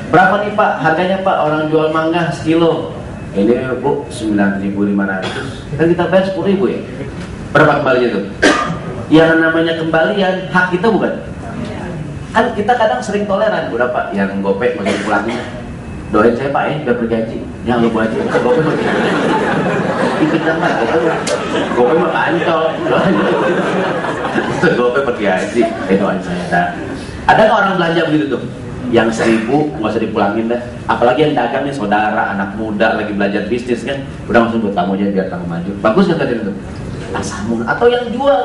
Berapa nih Pak? Harganya Pak, orang jual mangga sekilo. Ini Bu 9.500. Kan kita bayar 10.000 ya. Berapa kembalinya tuh? Yang namanya kembalian hak kita bukan? Kan kita kadang sering toleran, berapa? Yang gopek masih pulangnya. Doain saya Pak ya, udah bergaji. Yang lu aja, gopek masih. Ikut nama, gopek mah kancol. Gopek bergaji. Doain saya dah. Ada nggak orang belanja begitu tuh? Yang 1.000 nggak usah dipulangin dah. Apalagi yang dagang nih saudara, anak muda lagi belajar bisnis kan, udah langsung buat kamu aja biar kamu maju. Bagus kan tadi itu? Tasamun. Atau yang jual,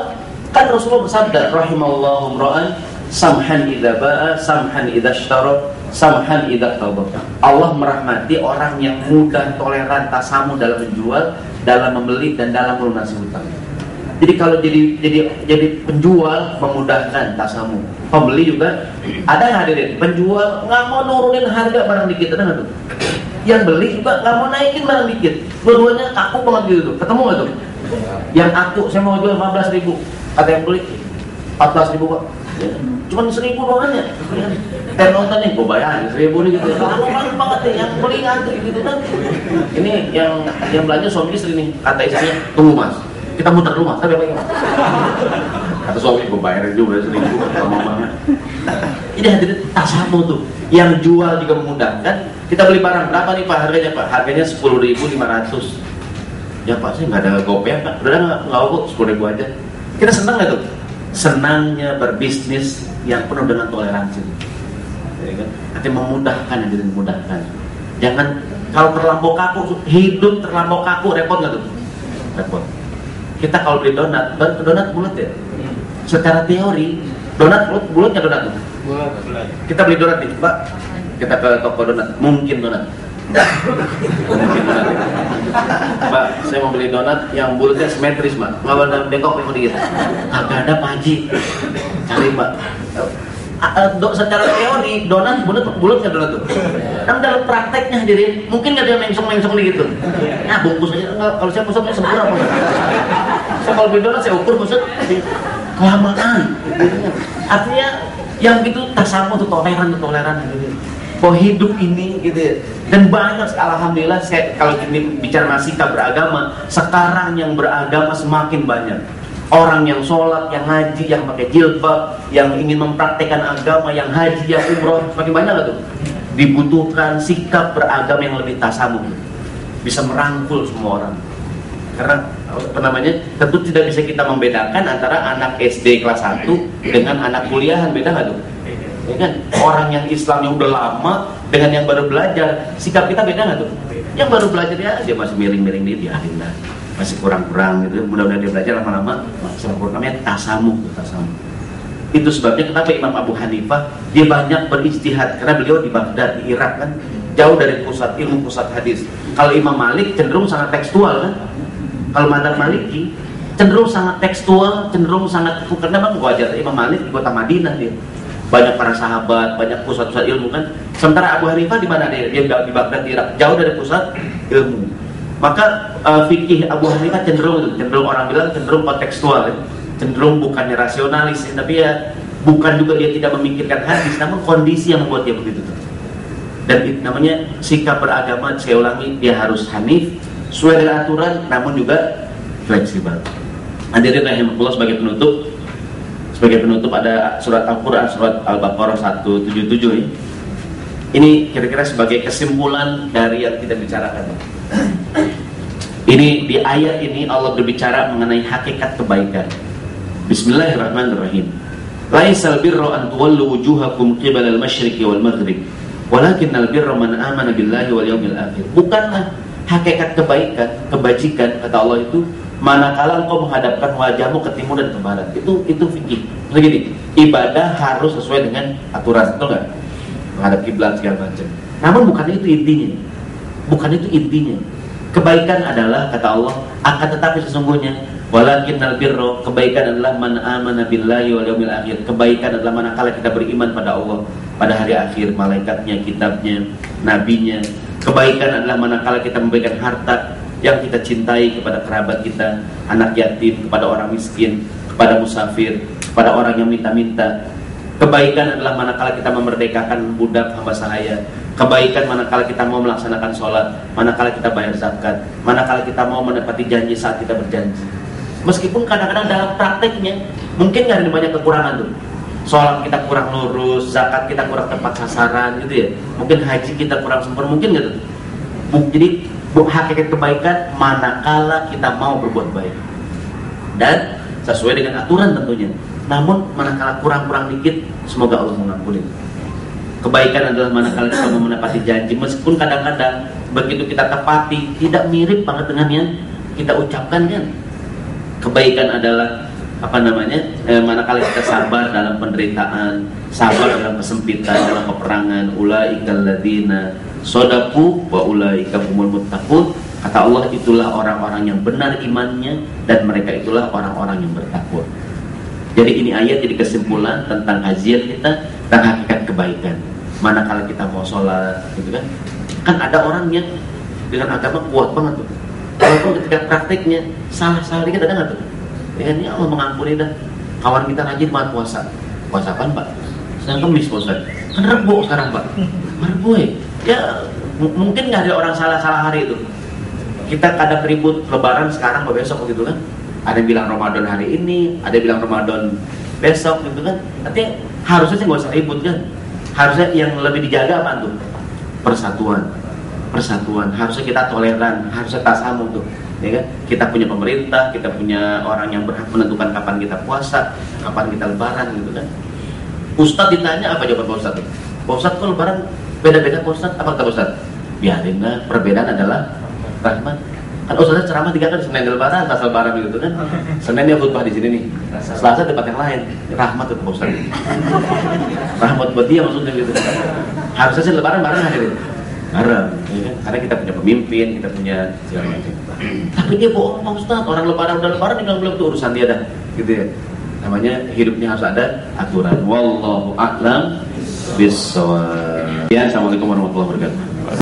kan Rasulullah bersabda, rahimallahu imra'an samhan idza ba'a, samhan idza ishtara, samhan idza qada. Allah merahmati orang yang mudah, toleran, tasamun dalam menjual, dalam membeli dan dalam melunasi hutang. Jadi kalau jadi penjual memudahkan tasamu, pembeli juga ada yang hadirin penjual nggak mau nurunin harga barang dikit, ada nggak tuh? Yang beli juga nggak mau naikin barang dikit, dua-duanya kaku banget gitu tuh. Ketemu nggak tuh? Yang aku saya mau jual 15.000, kata yang beli 14.000 kok, cuman 1.000 doang ya. Nonton nih, gue bayarin 1.000 nih gitu. Lama banget nih, yang beli ngantri gitu kan. Ini yang belanja suami istri nih, kata istrinya, tunggu mas, kita muter rumah, tapi apa ya? Kata suami, gue bayarin juga 1.000, lama banget. Ini hadirin tasamu tuh, yang jual juga memudahkan. Kita beli barang berapa nih pak harganya pak? Harganya 10.500. Ya pak, saya nggak ada gopay pak. Udah nggak kok 10.000 aja. Kita senang nggak tuh? Senangnya berbisnis yang penuh dengan toleransi. Ya kan? Artinya memudahkan, yang jadi memudahkan. Jangan kalau terlampau kaku, hidup terlampau kaku, repot nggak tuh? Repot. Kita kalau beli donat bulat ya. Secara teori, donat bulat nggak donat tuh? Bulat. Kita beli donat nih, Pak. Kita ke toko donat, mungkin donat. Mungkin donat. Ya. Pak, saya mau beli donat yang bulatnya simetris, Pak. Nggak ada bengkok yang dikit. Agak ada Pak Haji. Cari, Pak. Secara teori donat bulat nggak donat tuh? Kan dalam prakteknya jadi mungkin nggak dia mengsong gitu. Nah bungkus aja kalau saya pusatnya sempurna. Saya kalau beli donat saya ukur pusat kelamaan. Artinya yang gitu tasamu tuh toleran gitu. Oh hidup ini gitu ya. Dan banyak alhamdulillah saya kalau ini bicara sikap beragama, sekarang yang beragama semakin banyak. Orang yang sholat, yang haji, yang pakai jilbab, yang ingin mempraktekkan agama, yang haji, yang umroh, semakin banyak gak tuh? Dibutuhkan sikap beragama yang lebih tasamuh, bisa merangkul semua orang. Karena apa namanya? Tentu tidak bisa kita membedakan antara anak SD kelas 1 dengan anak kuliahan, beda gak tuh? Ya kan? Orang yang Islam yang udah lama dengan yang baru belajar, sikap kita beda gak tuh? Yang baru belajar ya dia masih miring-miring dia, biarin lah. Masih kurang-kurang gitu, mudah-mudahan dia belajar lama-lama sempurna. Namanya tasamu. Itu sebabnya kenapa Imam Abu Hanifah dia banyak berijtihad, karena beliau di Baghdad, di Irak kan, jauh dari pusat ilmu, pusat hadis. Kalau Imam Malik cenderung sangat tekstual kan, kalau Madzhab Maliki cenderung sangat tekstual, cenderung sangat, karena memang wajar Imam Malik di kota Madinah dia banyak para sahabat, banyak pusat-pusat ilmu kan. Sementara Abu Hanifah di mana dia? Dia di Baghdad, di Irak, jauh dari pusat ilmu. Maka fikih Abu Hanifah cenderung orang bilang cenderung kontekstual, ya. Cenderung bukannya rasionalis, ya. Tapi ya bukan juga dia tidak memikirkan hadis, namun kondisi yang membuat dia begitu. Dan itu namanya sikap beragama. Saya ulangi, dia harus hanif, sesuai dengan aturan, namun juga fleksibel. Hadirin rahimakumullah, sebagai penutup ada surat Al-Quran, surat Al-Baqarah 177 ya. Ini kira-kira sebagai kesimpulan dari yang kita bicarakan. Ini di ayat ini Allah berbicara mengenai hakikat kebaikan. Bismillahirrahmanirrahim. Laisal birra an tuwallu wujuhakum qibala al-masyriqi wal maghrib, walakinnal birra man amana billahi wal yawmil akhir. Bukanlah hakikat kebaikan, kebajikan kata Allah itu manakala engkau menghadapkan wajahmu ke timur dan ke barat. Itu fikih. Begini, ibadah harus sesuai dengan aturan, betul enggak? Menghadap kiblat segala macam. Namun bukan itu intinya. Bukan itu intinya. Kebaikan adalah kata Allah, akan tetapi sesungguhnya walakinnal birra, kebaikan adalah man amana billahi wal yawmil akhir. Kebaikan adalah manakala kita beriman pada Allah, pada hari akhir, malaikatnya, kitabnya, nabinya. Kebaikan adalah manakala kita memberikan harta yang kita cintai kepada kerabat kita, anak yatim, kepada orang miskin, kepada musafir, kepada orang yang minta-minta. Kebaikan adalah manakala kita memerdekakan budak hamba sahaya. Kebaikan manakala kita mau melaksanakan sholat, manakala kita bayar zakat, manakala kita mau menepati janji saat kita berjanji. Meskipun kadang-kadang dalam prakteknya mungkin ada banyak kekurangan tuh. Sholat kita kurang lurus, zakat kita kurang tepat sasaran gitu ya. Mungkin haji kita kurang sempurna, mungkin gitu. Jadi hakikat kebaikan manakala kita mau berbuat baik dan sesuai dengan aturan tentunya. Namun manakala kurang-kurang dikit, semoga Allah mengampuni. Kebaikan adalah manakala kita mau menepati janji, meskipun kadang-kadang begitu kita tepati tidak mirip banget dengan yang kita ucapkan kan. Kebaikan adalah manakala kita sabar dalam penderitaan, sabar dalam kesempitan, dalam peperangan. Ulaikal ladzina shadaqu wa ulaika humul muttaqun. Kata Allah, itulah orang-orang yang benar imannya dan mereka itulah orang-orang yang bertakwa. Jadi ini ayat jadi kesimpulan tentang kajian kita dan hakikat kebaikan. Manakala kita mau sholat, gitu kan? Kan ada orang yang dengan agama kuat banget tuh. Walaupun ketika praktiknya salah-salah dikit ada nggak tuh? Ya ini Allah mengampuni dah. Kawan kita rajin banget puasa. Puasa apaan Pak? Sedang kemis Pak. Kan Rebo sekarang Pak. Rebo ya mungkin nggak ada orang salah-salah hari itu. Kita kadang ribut Lebaran sekarang atau besok gitu kan? Ada yang bilang Ramadan hari ini, ada yang bilang Ramadan besok gitu kan? Artinya harusnya sih nggak usah ribut kan? Harusnya yang lebih dijaga apa tuh? Persatuan. Harusnya kita toleran, harusnya tasamuh tuh, ya kan? Kita punya pemerintah, kita punya orang yang berhak menentukan kapan kita puasa, kapan kita lebaran gitu kan? Ustadz ditanya apa jawaban Pak Ustadz tuh? Pak Ustadz kok lebaran beda-beda Pak Ustadz? Apa kata Pak Ustadz? Biarin lah, perbedaan adalah rahmat. Kan Ustadz ceramah 3 kali, Senin lebaran, Selasa lebaran gitu kan? Senin dia khutbah di sini nih, Selasa tempat yang lain, rahmat tuh Pak Ustadz. Rahmat buat dia maksudnya gitu. Harusnya sih lebaran bareng aja gitu. Bareng, ya kan? Karena kita punya pemimpin, kita punya segala macam. Tapi dia bohong Pak Ustadz, orang lebaran udah lebaran tinggal belum tuh urusan dia dah, gitu ya. Namanya hidupnya harus ada aturan. Wallahu a'lam bishawab. Ya, assalamualaikum warahmatullahi wabarakatuh.